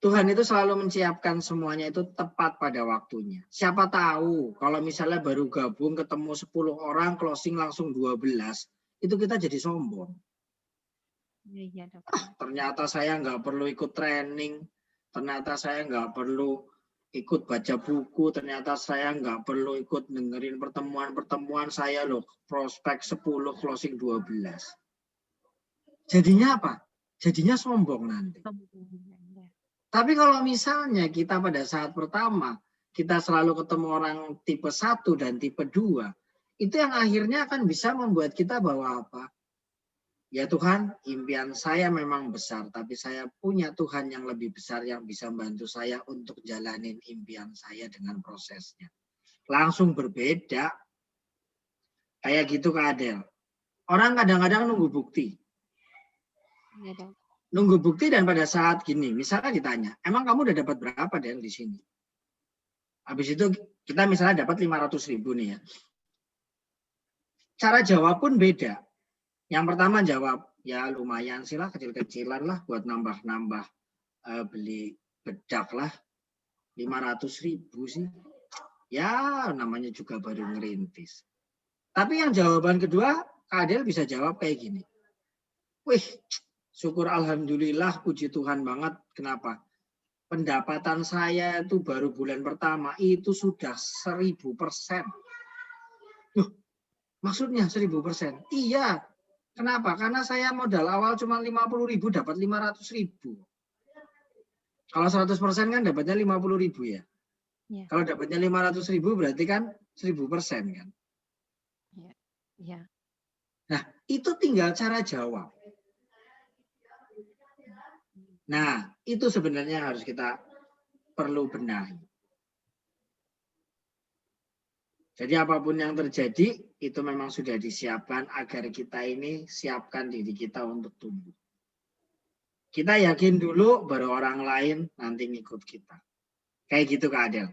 Tuhan itu selalu menyiapkan semuanya itu tepat pada waktunya. Siapa tahu kalau misalnya baru gabung ketemu 10 orang, closing langsung 12, itu kita jadi sombong. Iya, Dok. Ternyata saya nggak perlu ikut training, ternyata saya nggak perlu ikut baca buku, ternyata saya nggak perlu ikut dengerin pertemuan-pertemuan saya loh, prospek 10, closing 12. Jadinya apa? Jadinya sombong nanti. Tapi kalau misalnya kita pada saat pertama, kita selalu ketemu orang tipe 1 dan tipe 2, itu yang akhirnya akan bisa membuat kita bahwa apa? Ya Tuhan, impian saya memang besar, tapi saya punya Tuhan yang lebih besar yang bisa membantu saya untuk jalanin impian saya dengan prosesnya. Langsung berbeda. Kayak gitu Kak Adel. Orang kadang-kadang nunggu bukti. Iya, Dok. Nunggu bukti dan pada saat gini, misalnya ditanya, emang kamu udah dapat berapa Del di sini? Habis itu kita misalnya dapat 500.000 nih ya. Cara jawab pun beda. Yang pertama jawab, ya lumayan sih lah, kecil-kecilan lah buat nambah-nambah beli bedak lah. 500.000 sih. Ya namanya juga baru ngerintis. Tapi yang jawaban kedua, Kak Adel bisa jawab kayak gini. Wih, syukur alhamdulillah, puji Tuhan banget. Kenapa? Pendapatan saya itu baru bulan pertama itu sudah 1000%. Loh, maksudnya 1000%? Iya. Kenapa? Karena saya modal awal cuma 50.000 dapat 500.000. Kalau 100% kan dapatnya 50.000 ya. Iya. Kalau dapatnya 500.000 berarti kan 1000% kan. Iya. Nah, itu tinggal cara jawab. Nah, itu sebenarnya harus kita perlu benahi. Jadi apapun yang terjadi, itu memang sudah disiapkan agar kita ini siapkan diri kita untuk tumbuh. Kita yakin dulu, baru orang lain nanti ngikut kita. Kayak gitu Kak Adel.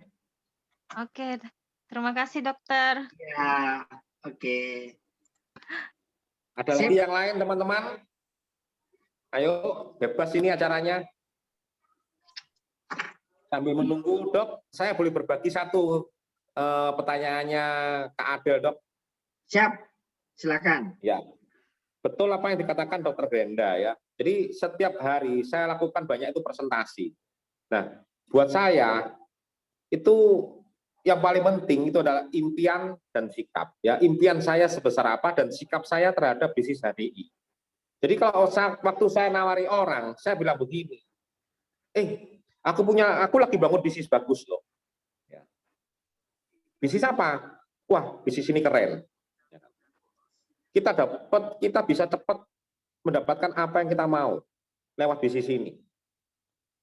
Oke, terima kasih dokter. Ya, oke. Ada lagi yang lain teman-teman? Ayo, bebas ini acaranya. Sambil menunggu, Dok, saya boleh berbagi satu pertanyaannya Kak Adel, Dok. Siap, silakan. Ya, betul apa yang dikatakan Dokter Brenda ya. Jadi setiap hari saya lakukan banyak itu presentasi. Nah, buat saya itu yang paling penting itu adalah impian dan sikap. Ya, impian saya sebesar apa dan sikap saya terhadap bisnis HDI. Jadi kalau waktu saya nawari orang, saya bilang begini, aku lagi bangun bisnis bagus loh. Ya. Bisnis apa? Wah, bisnis ini keren. Kita bisa cepat mendapatkan apa yang kita mau lewat bisnis ini.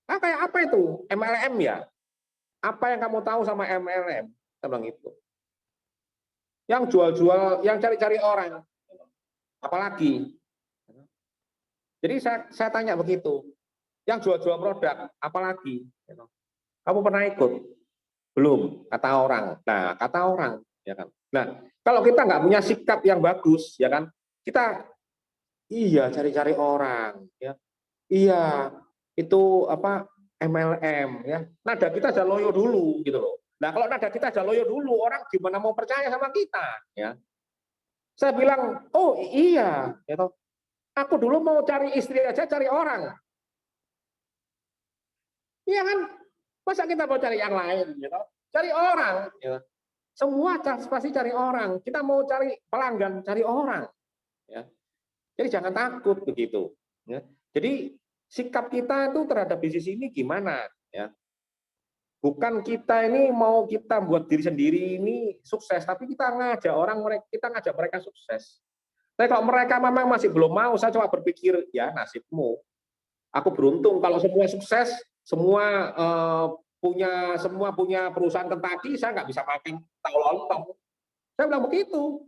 Ah, kayak apa itu? MLM ya? Apa yang kamu tahu sama MLM? Saya bilang itu. Yang jual-jual, yang cari-cari orang. Apalagi? Jadi saya tanya begitu. Yang jual-jual produk, apalagi? Kamu pernah ikut? Belum, kata orang. Nah, kata orang, ya kan. Nah, kalau kita nggak punya sikap yang bagus, ya kan, kita iya cari-cari orang, ya. Iya, itu apa MLM ya. Nada kita aja loyo dulu gitu loh. Nah, kalau nada kita aja loyo dulu, orang gimana mau percaya sama kita ya. Saya bilang, "Oh, iya," gitu. Aku dulu mau cari istri aja cari orang. Iya kan? Masa kita mau cari yang lain gitu? Cari orang gitu. Semua pasti cari orang. Kita mau cari pelanggan, cari orang ya. Jadi jangan takut begitu ya. Jadi sikap kita itu terhadap bisnis ini gimana ya? Bukan kita ini mau kita buat diri sendiri ini sukses, tapi kita ngajak orang, kita ngajak mereka sukses. Tapi kalau mereka memang masih belum mau, saya coba berpikir, ya nasibmu. Aku beruntung kalau semua sukses, semua semua punya perusahaan Kentucky, saya nggak bisa makan tahu lontong. Saya bilang begitu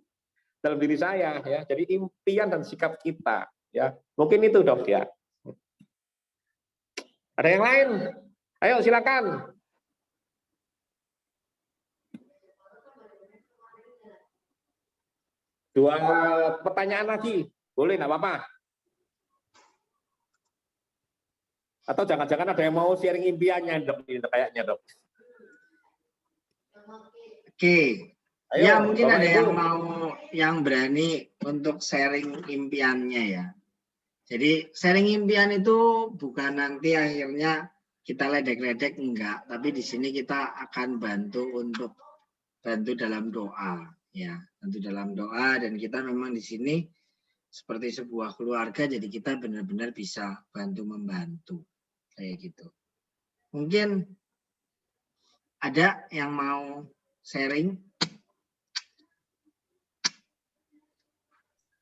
dalam diri saya ya. Jadi impian dan sikap kita ya. Mungkin itu Dok ya. Ada yang lain? Ayo silakan. Dua pertanyaan lagi, boleh nggak apa-apa? Atau jangan-jangan ada yang mau sharing impiannya, Dok, kayaknya Dok. Oke. Ayo, Ya mungkin Bapak ada Ibu. yang mau yang berani untuk sharing impiannya ya. Jadi sharing impian itu bukan nanti akhirnya kita ledek-ledek enggak, tapi di sini kita akan bantu dalam doa ya, bantu dalam doa, dan kita memang di sini seperti sebuah keluarga, jadi kita benar-benar bisa membantu kayak gitu. Mungkin ada yang mau sharing?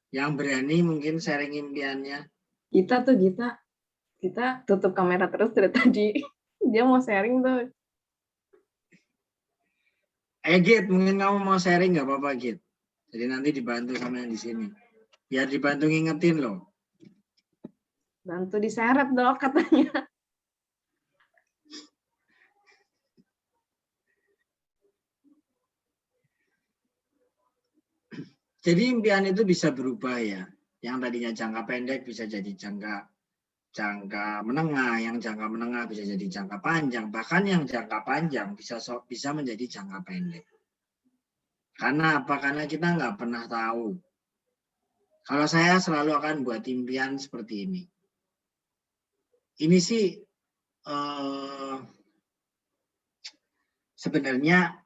Yang berani mungkin sharing impiannya. Kita tutup kamera terus dari tadi. Dia mau sharing tuh. Git, mungkin kamu mau sharing nggak apa-apa, Git. Jadi nanti dibantu sama yang di sini. Biar dibantu ngingetin loh. Bantu diseret Dok katanya. Jadi impian itu bisa berubah ya. Yang tadinya jangka pendek bisa jadi jangka menengah, yang jangka menengah bisa jadi jangka panjang, bahkan yang jangka panjang bisa menjadi jangka pendek. Karena apa? Karena kita nggak pernah tahu. Kalau saya selalu akan buat impian seperti ini. Ini sih sebenarnya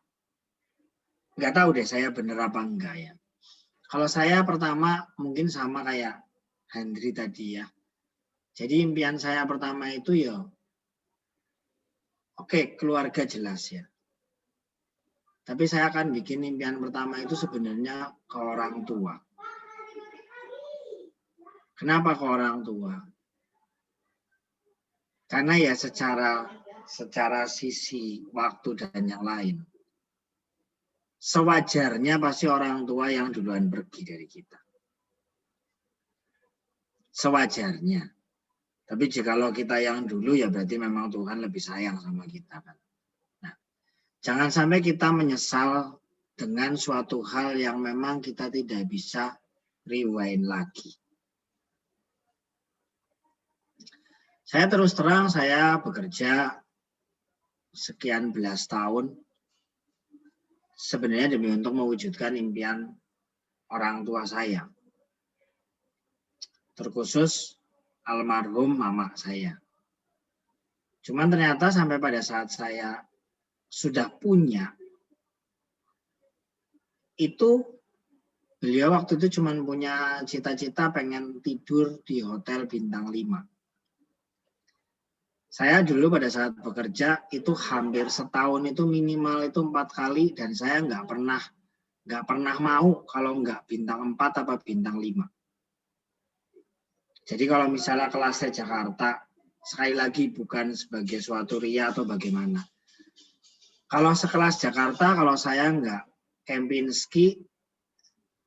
nggak tahu deh saya bener apa enggak ya. Kalau saya pertama mungkin sama kayak Hendri tadi ya. Jadi impian saya pertama itu ya, oke, keluarga jelas ya. Tapi saya akan bikin impian pertama itu sebenarnya ke orang tua. Kenapa ke orang tua? Karena ya secara sisi waktu dan yang lain. Sewajarnya pasti orang tua yang duluan pergi dari kita. Sewajarnya. Tapi jikalau kita yang dulu ya berarti memang Tuhan lebih sayang sama kita kan. Nah, jangan sampai kita menyesal dengan suatu hal yang memang kita tidak bisa rewind lagi. Saya terus terang saya bekerja sekian belas tahun sebenarnya demi untuk mewujudkan impian orang tua saya. Terkhusus almarhum mama saya. Cuman ternyata sampai pada saat saya sudah punya, itu beliau waktu itu cuma punya cita-cita pengen tidur di hotel bintang 5. Saya dulu pada saat bekerja itu hampir setahun itu minimal itu 4 kali, dan saya nggak pernah mau kalau nggak bintang 4 apa bintang 5. Jadi kalau misalnya kelasnya Jakarta, sekali lagi bukan sebagai suatu ria atau bagaimana. Kalau sekelas Jakarta, kalau saya nggak Kempinski,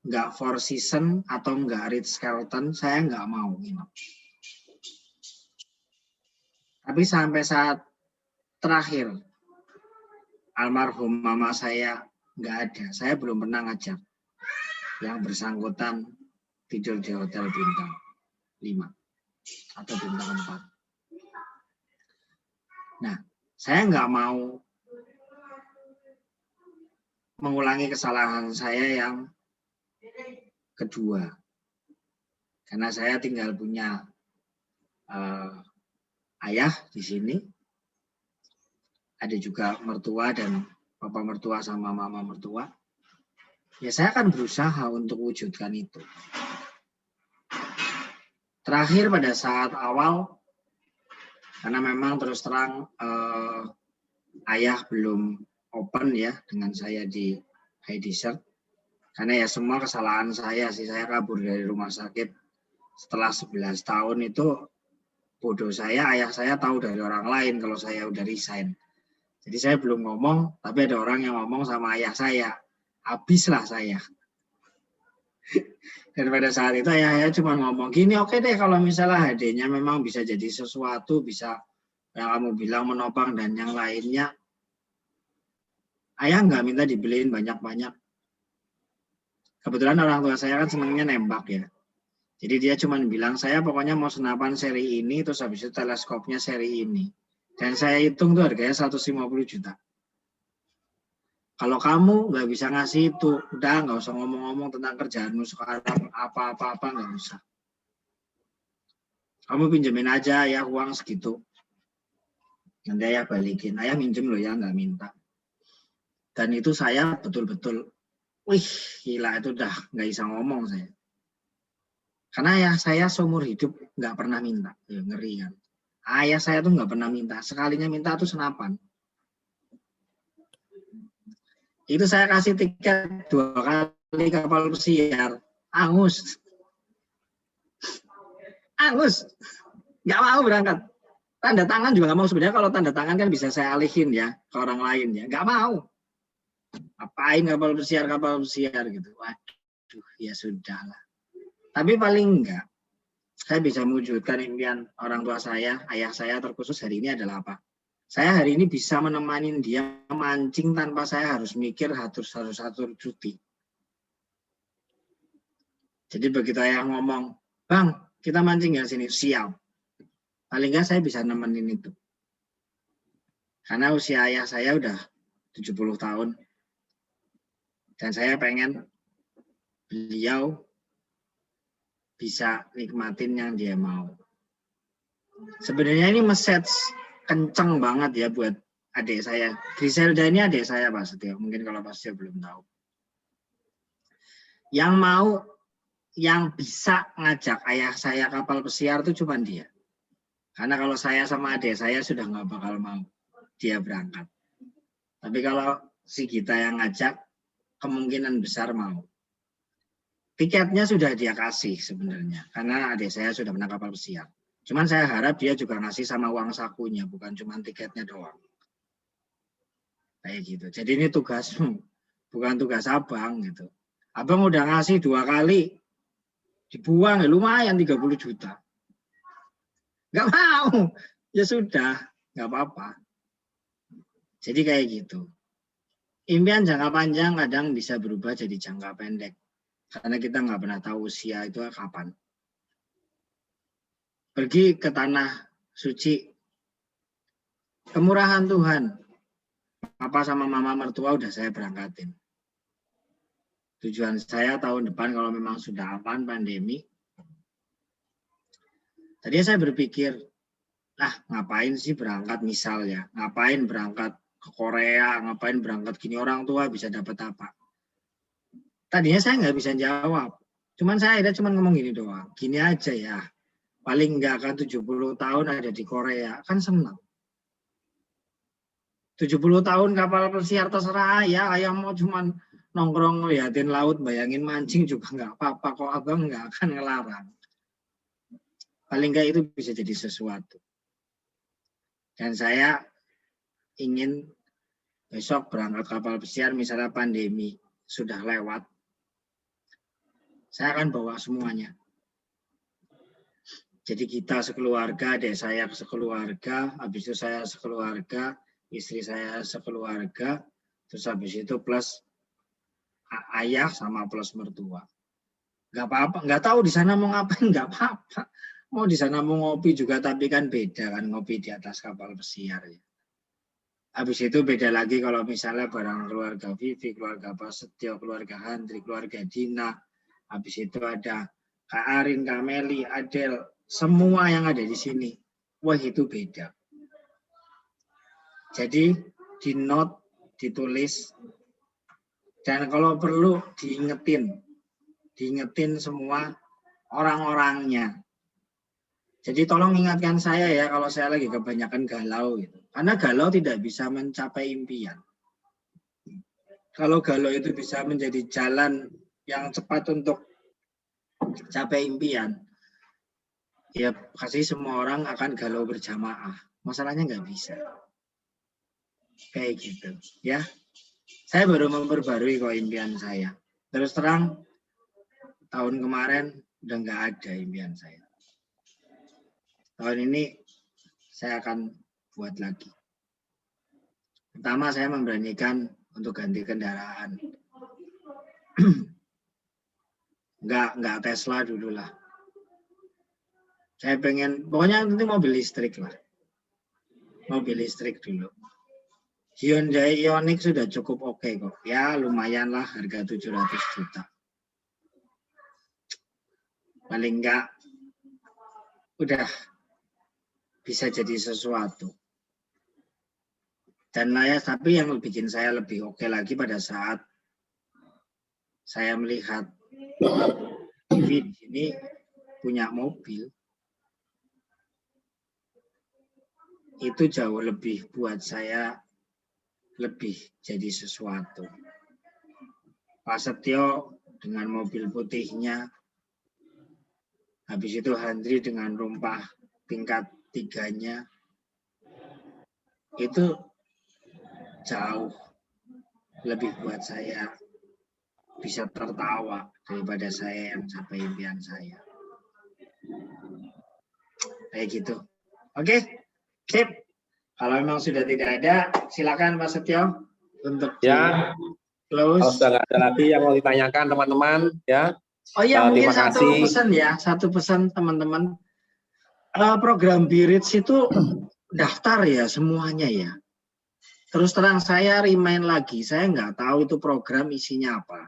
nggak Four Seasons atau nggak Ritz-Carlton, saya nggak mau nginep. Tapi sampai saat terakhir, almarhum mama saya nggak ada. Saya belum pernah ngajak yang bersangkutan tidur di hotel bintang 5. atau bintang 4. Nah, saya nggak mau mengulangi kesalahan saya yang kedua. Karena saya tinggal punya ayah di sini, ada juga mertua dan papa mertua sama mama mertua. Ya saya akan berusaha untuk wujudkan itu. Terakhir pada saat awal, karena memang terus terang ayah belum open ya dengan saya di High Desert. Karena ya semua kesalahan saya sih, saya kabur dari rumah sakit setelah 11 tahun itu bodoh saya, ayah saya tahu dari orang lain kalau saya udah resign. Jadi saya belum ngomong, tapi ada orang yang ngomong sama ayah saya. Habislah saya. Dan pada saat itu ayah saya cuma ngomong gini, oke deh kalau misalnya HD-nya memang bisa jadi sesuatu, bisa yang kamu bilang menopang dan yang lainnya. Ayah nggak minta dibeliin banyak-banyak. Kebetulan orang tua saya kan senangnya nembak ya. Jadi dia cuma bilang, saya pokoknya mau senapan seri ini, terus habis itu teleskopnya seri ini. Dan saya hitung tuh harganya 150 juta. Kalau kamu nggak bisa ngasih itu, udah nggak usah ngomong-ngomong tentang kerjaanmu sekarang, apa-apa nggak usah. Kamu pinjemin aja ya uang segitu. Nanti ayah balikin. Ayah minjem loh ya, nggak minta. Dan itu saya betul-betul, wih gila itu udah nggak bisa ngomong saya. Karena ya saya seumur hidup nggak pernah minta, ya, ngeri kan. Ayah saya tuh nggak pernah minta, sekalinya minta tuh senapan. Itu saya kasih tiket 2 kali kapal pesiar, angus, nggak mau berangkat. Tanda tangan juga nggak mau, sebenarnya kalau tanda tangan kan bisa saya alihin ya ke orang lain ya, nggak mau. Apain kapal pesiar gitu. Waduh, ya sudahlah. Tapi paling enggak, saya bisa mewujudkan impian orang tua saya, ayah saya terkhusus hari ini adalah apa? Saya hari ini bisa menemani dia mancing tanpa saya harus mikir harus atur cuti. Jadi begitu ayah ngomong, Bang, kita mancing ya sini, siap. Paling enggak saya bisa nemenin itu. Karena usia ayah saya udah 70 tahun. Dan saya pengen beliau bisa nikmatin yang dia mau. Sebenarnya ini message kenceng banget ya buat adik saya. Griselda ini adik saya Pak Setio, mungkin kalau Pak Setio belum tahu. Yang mau, yang bisa ngajak ayah saya kapal pesiar itu cuma dia. Karena kalau saya sama adik saya sudah nggak bakal mau dia berangkat. Tapi kalau si Gita yang ngajak, kemungkinan besar mau. Tiketnya sudah dia kasih sebenarnya, karena adik saya sudah pernah kapal pesiar. Cuman saya harap dia juga ngasih sama uang sakunya, bukan cuma tiketnya doang. Kayak gitu. Jadi ini tugasmu, bukan tugas abang gitu. Abang udah ngasih 2 kali, dibuang ya lumayan 30 juta. Nggak mau, ya sudah, nggak apa-apa. Jadi kayak gitu. Impian jangka panjang kadang bisa berubah jadi jangka pendek. Karena kita nggak pernah tahu usia itu kapan. Pergi ke tanah suci, kemurahan Tuhan. Papa sama mama mertua udah saya berangkatin. Tujuan saya tahun depan kalau memang sudah aman pandemi. Tadi saya berpikir, ngapain sih berangkat misalnya, ngapain berangkat ke Korea, ngapain berangkat gini, orang tua bisa dapat apa. Tadinya saya nggak bisa jawab, cuman saya cuma ngomong gini doang, gini aja ya, paling nggak akan 70 tahun ada di Korea, kan senang. 70 tahun kapal pesiar terserah ya mau cuman nongkrong liatin laut, bayangin mancing juga nggak apa-apa, kok abang nggak akan ngelarang. Paling nggak itu bisa jadi sesuatu. Dan saya ingin besok berangkat kapal pesiar, misalnya pandemi sudah lewat, saya akan bawa semuanya. Jadi kita sekeluarga, adik saya sekeluarga, habis itu saya sekeluarga, istri saya sekeluarga, terus habis itu plus ayah sama plus mertua. Nggak apa-apa, nggak tahu di sana mau ngapain, nggak apa-apa. Mau di sana mau ngopi juga, tapi kan beda kan ngopi di atas kapal pesiar ya. Habis itu beda lagi kalau misalnya barang keluarga Vivi, keluarga Pak Setio, keluarga Handri, keluarga Dina. Habis itu ada Kak Arin, Kak Meli, Adel, semua yang ada di sini. Wah, itu beda. Jadi di note, ditulis, dan kalau perlu diingetin semua orang-orangnya. Jadi tolong ingatkan saya ya kalau saya lagi kebanyakan galau gitu. Karena galau tidak bisa mencapai impian. Kalau galau itu bisa menjadi jalan yang cepat untuk capai impian, ya pasti semua orang akan galau berjamaah. Masalahnya nggak bisa. Kayak gitu ya. Saya baru memperbarui kok impian saya. Terus terang, tahun kemarin udah nggak ada impian saya. Tahun ini saya akan buat lagi. Pertama, saya memberanikan untuk ganti kendaraan. Nggak Tesla dulu lah. Saya pengen, pokoknya nanti mobil listrik lah. Mobil listrik dulu. Hyundai Ioniq sudah cukup oke kok. Ya lumayan lah, harga 700 juta. Paling enggak udah bisa jadi sesuatu. Dan ya, tapi yang bikin saya lebih oke lagi pada saat saya melihat TV di sini punya mobil, itu jauh lebih buat saya lebih jadi sesuatu. Pak Setio dengan mobil putihnya, habis itu Handri dengan rumpah tingkat 3-nya, itu jauh lebih buat saya bisa tertawa daripada saya yang capai impian saya. Kayak gitu. Oke, sip. Kalau memang sudah tidak ada, silakan Pak Setio untuk Ya, close. kalau sudah nggak ada lagi yang mau ditanyakan teman-teman, ya. Oh iya, mungkin terima satu kasih. pesan ya, satu pesan teman-teman. Program BRIDS itu daftar ya semuanya ya. Terus terang saya remind lagi, saya nggak tahu itu program isinya apa.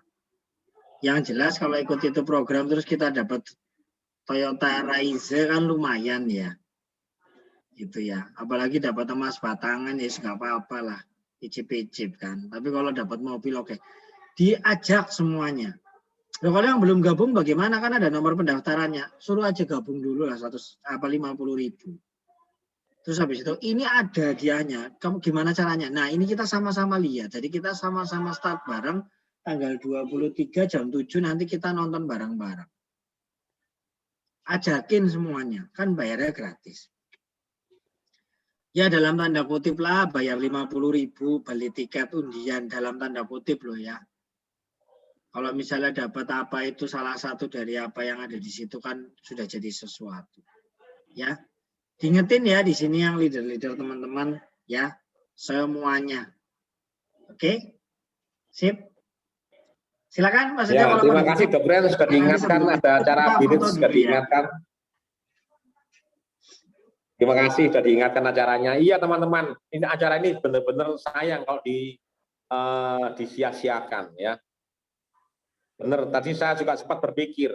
Yang jelas kalau ikut itu program terus kita dapat Toyota Raiza kan lumayan ya. Gitu ya. Apalagi dapat emas batangan ya nggak apa-apa lah. Icip-icip kan. Tapi kalau dapat mobil oke. Diajak semuanya. Nah, kalau yang belum gabung bagaimana, kan ada nomor pendaftarannya. Suruh aja gabung dulu lah 50.000. Terus habis itu ini ada hadiahnya. Kamu gimana caranya? Nah, ini kita sama-sama lihat. Jadi kita sama-sama start bareng tanggal 23 jam 7 nanti kita nonton bareng-bareng. Ajakin semuanya, kan bayarnya gratis. Ya dalam tanda kutip lah bayar 50.000 beli tiket undian dalam tanda kutip loh ya. Kalau misalnya dapat apa itu salah satu dari apa yang ada di situ kan sudah jadi sesuatu. Ya. Diingetin ya di sini yang leader-leader teman-teman ya, semuanya. Oke? Sip. Silakan Mas. Ya, terima kasih Dok Ren sudah diingatkan ada acara BRIDS sudah diingatkan. Terima kasih sudah diingatkan acaranya. Iya teman-teman, ini acara ini benar-benar sayang kalau disia-siakan ya. Benar, tadi saya juga sempat berpikir,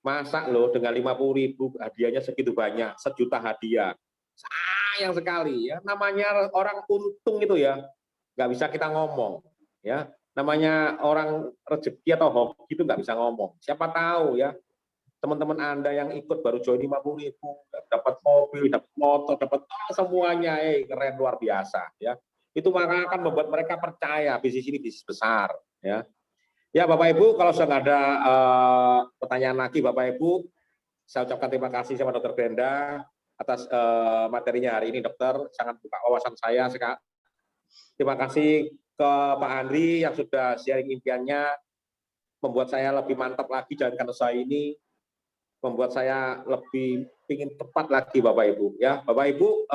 masa loh dengan 50.000 hadiahnya segitu banyak, 1 juta hadiah. Sayang sekali ya, namanya orang untung itu ya, nggak bisa kita ngomong ya. Namanya orang rezeki atau hoki itu nggak bisa ngomong. Siapa tahu ya, teman-teman Anda yang ikut baru join 50.000, dapat mobil, dapat motor, dapat semuanya, keren luar biasa ya. Itu maka akan membuat mereka percaya bisnis ini bisnis besar ya. Ya Bapak Ibu, kalau sudah nggak ada pertanyaan lagi Bapak Ibu, saya ucapkan terima kasih sama Dr. Brenda atas materinya hari ini dokter, sangat buka wawasan saya. Terima kasih ke Pak Andri yang sudah sharing impiannya, membuat saya lebih mantap lagi jalankan usaha ini, membuat saya lebih ingin tepat lagi Bapak Ibu. Ya Bapak Ibu,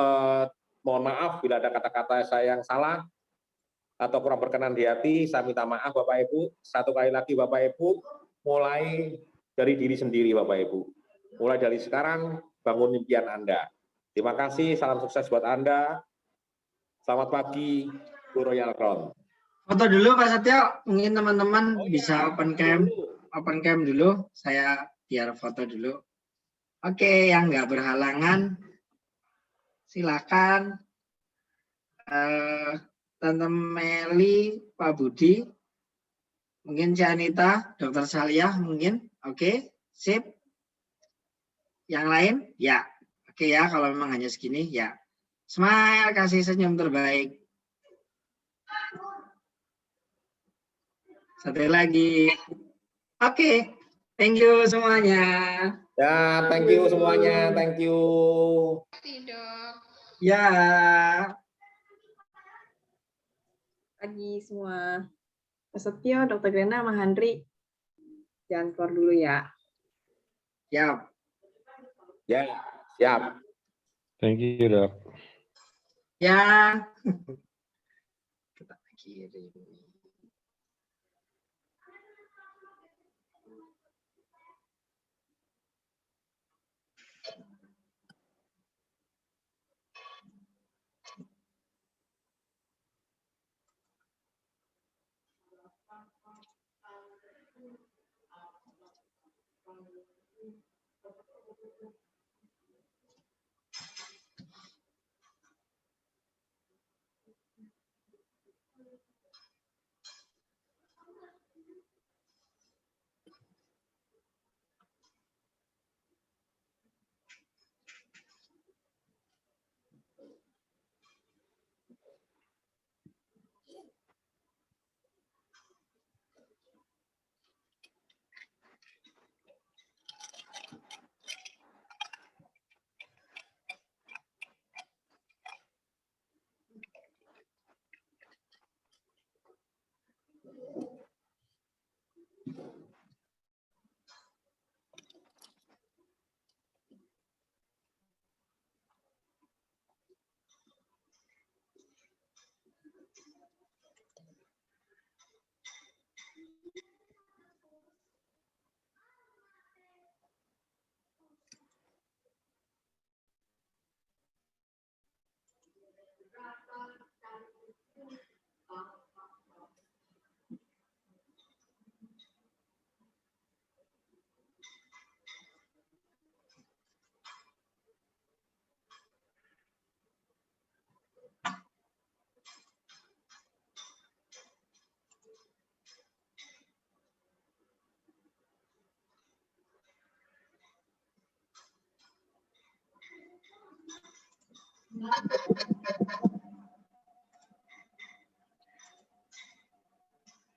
mohon maaf bila ada kata-kata saya yang salah atau kurang berkenan di hati, saya minta maaf Bapak Ibu. Satu kali lagi Bapak Ibu, mulai dari diri sendiri Bapak Ibu. Mulai dari sekarang, bangun impian Anda. Terima kasih, salam sukses buat Anda. Selamat pagi, Bu Royal Crown. Foto dulu Pak Satyo, mungkin teman-teman Oh, bisa iya. open cam dulu, saya biar foto dulu. Oke, yang nggak berhalangan, silakan. Tante Meli, Pak Budi, mungkin Janita, Dr. Saliyah mungkin, oke, sip. Yang lain, ya, oke ya, kalau memang hanya segini, ya. Smile, kasih senyum terbaik. Satu lagi, oke, thank you semuanya. Ya, thank you semuanya, thank you. Ya. Pagi semua. Pak Setio, Dr. Grena, Mang Handri. Jangan keluar dulu ya. Siap. Ya, siap. Thank you, Dok. Ya. Kita kirim.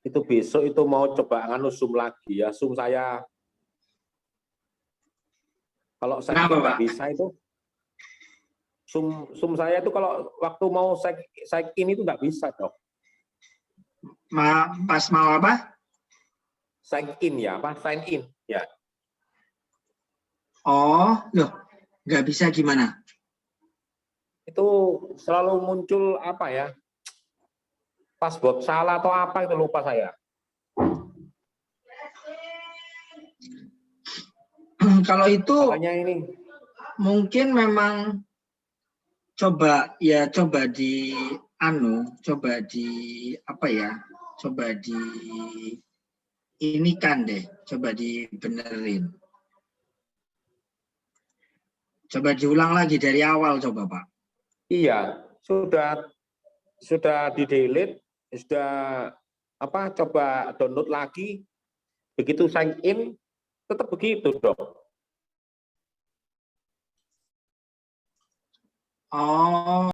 Itu besok itu mau coba nganu Zoom lagi ya, Zoom saya. Kalau saya Kenapa, nggak Pak? bisa itu, Zoom saya itu kalau waktu mau sign in itu nggak bisa, Dok. Pas mau apa? Sign in ya, apa? Sign in, ya. Oh, loh, nggak bisa gimana? Itu selalu muncul apa ya? Password salah atau apa itu lupa saya. Kalau itu Makanya ini mungkin memang coba inikan deh, coba dibenerin. Coba diulang lagi dari awal coba, Pak. iya, sudah di-delete, sudah coba download lagi. Begitu sign in tetap begitu, Dok. Oh.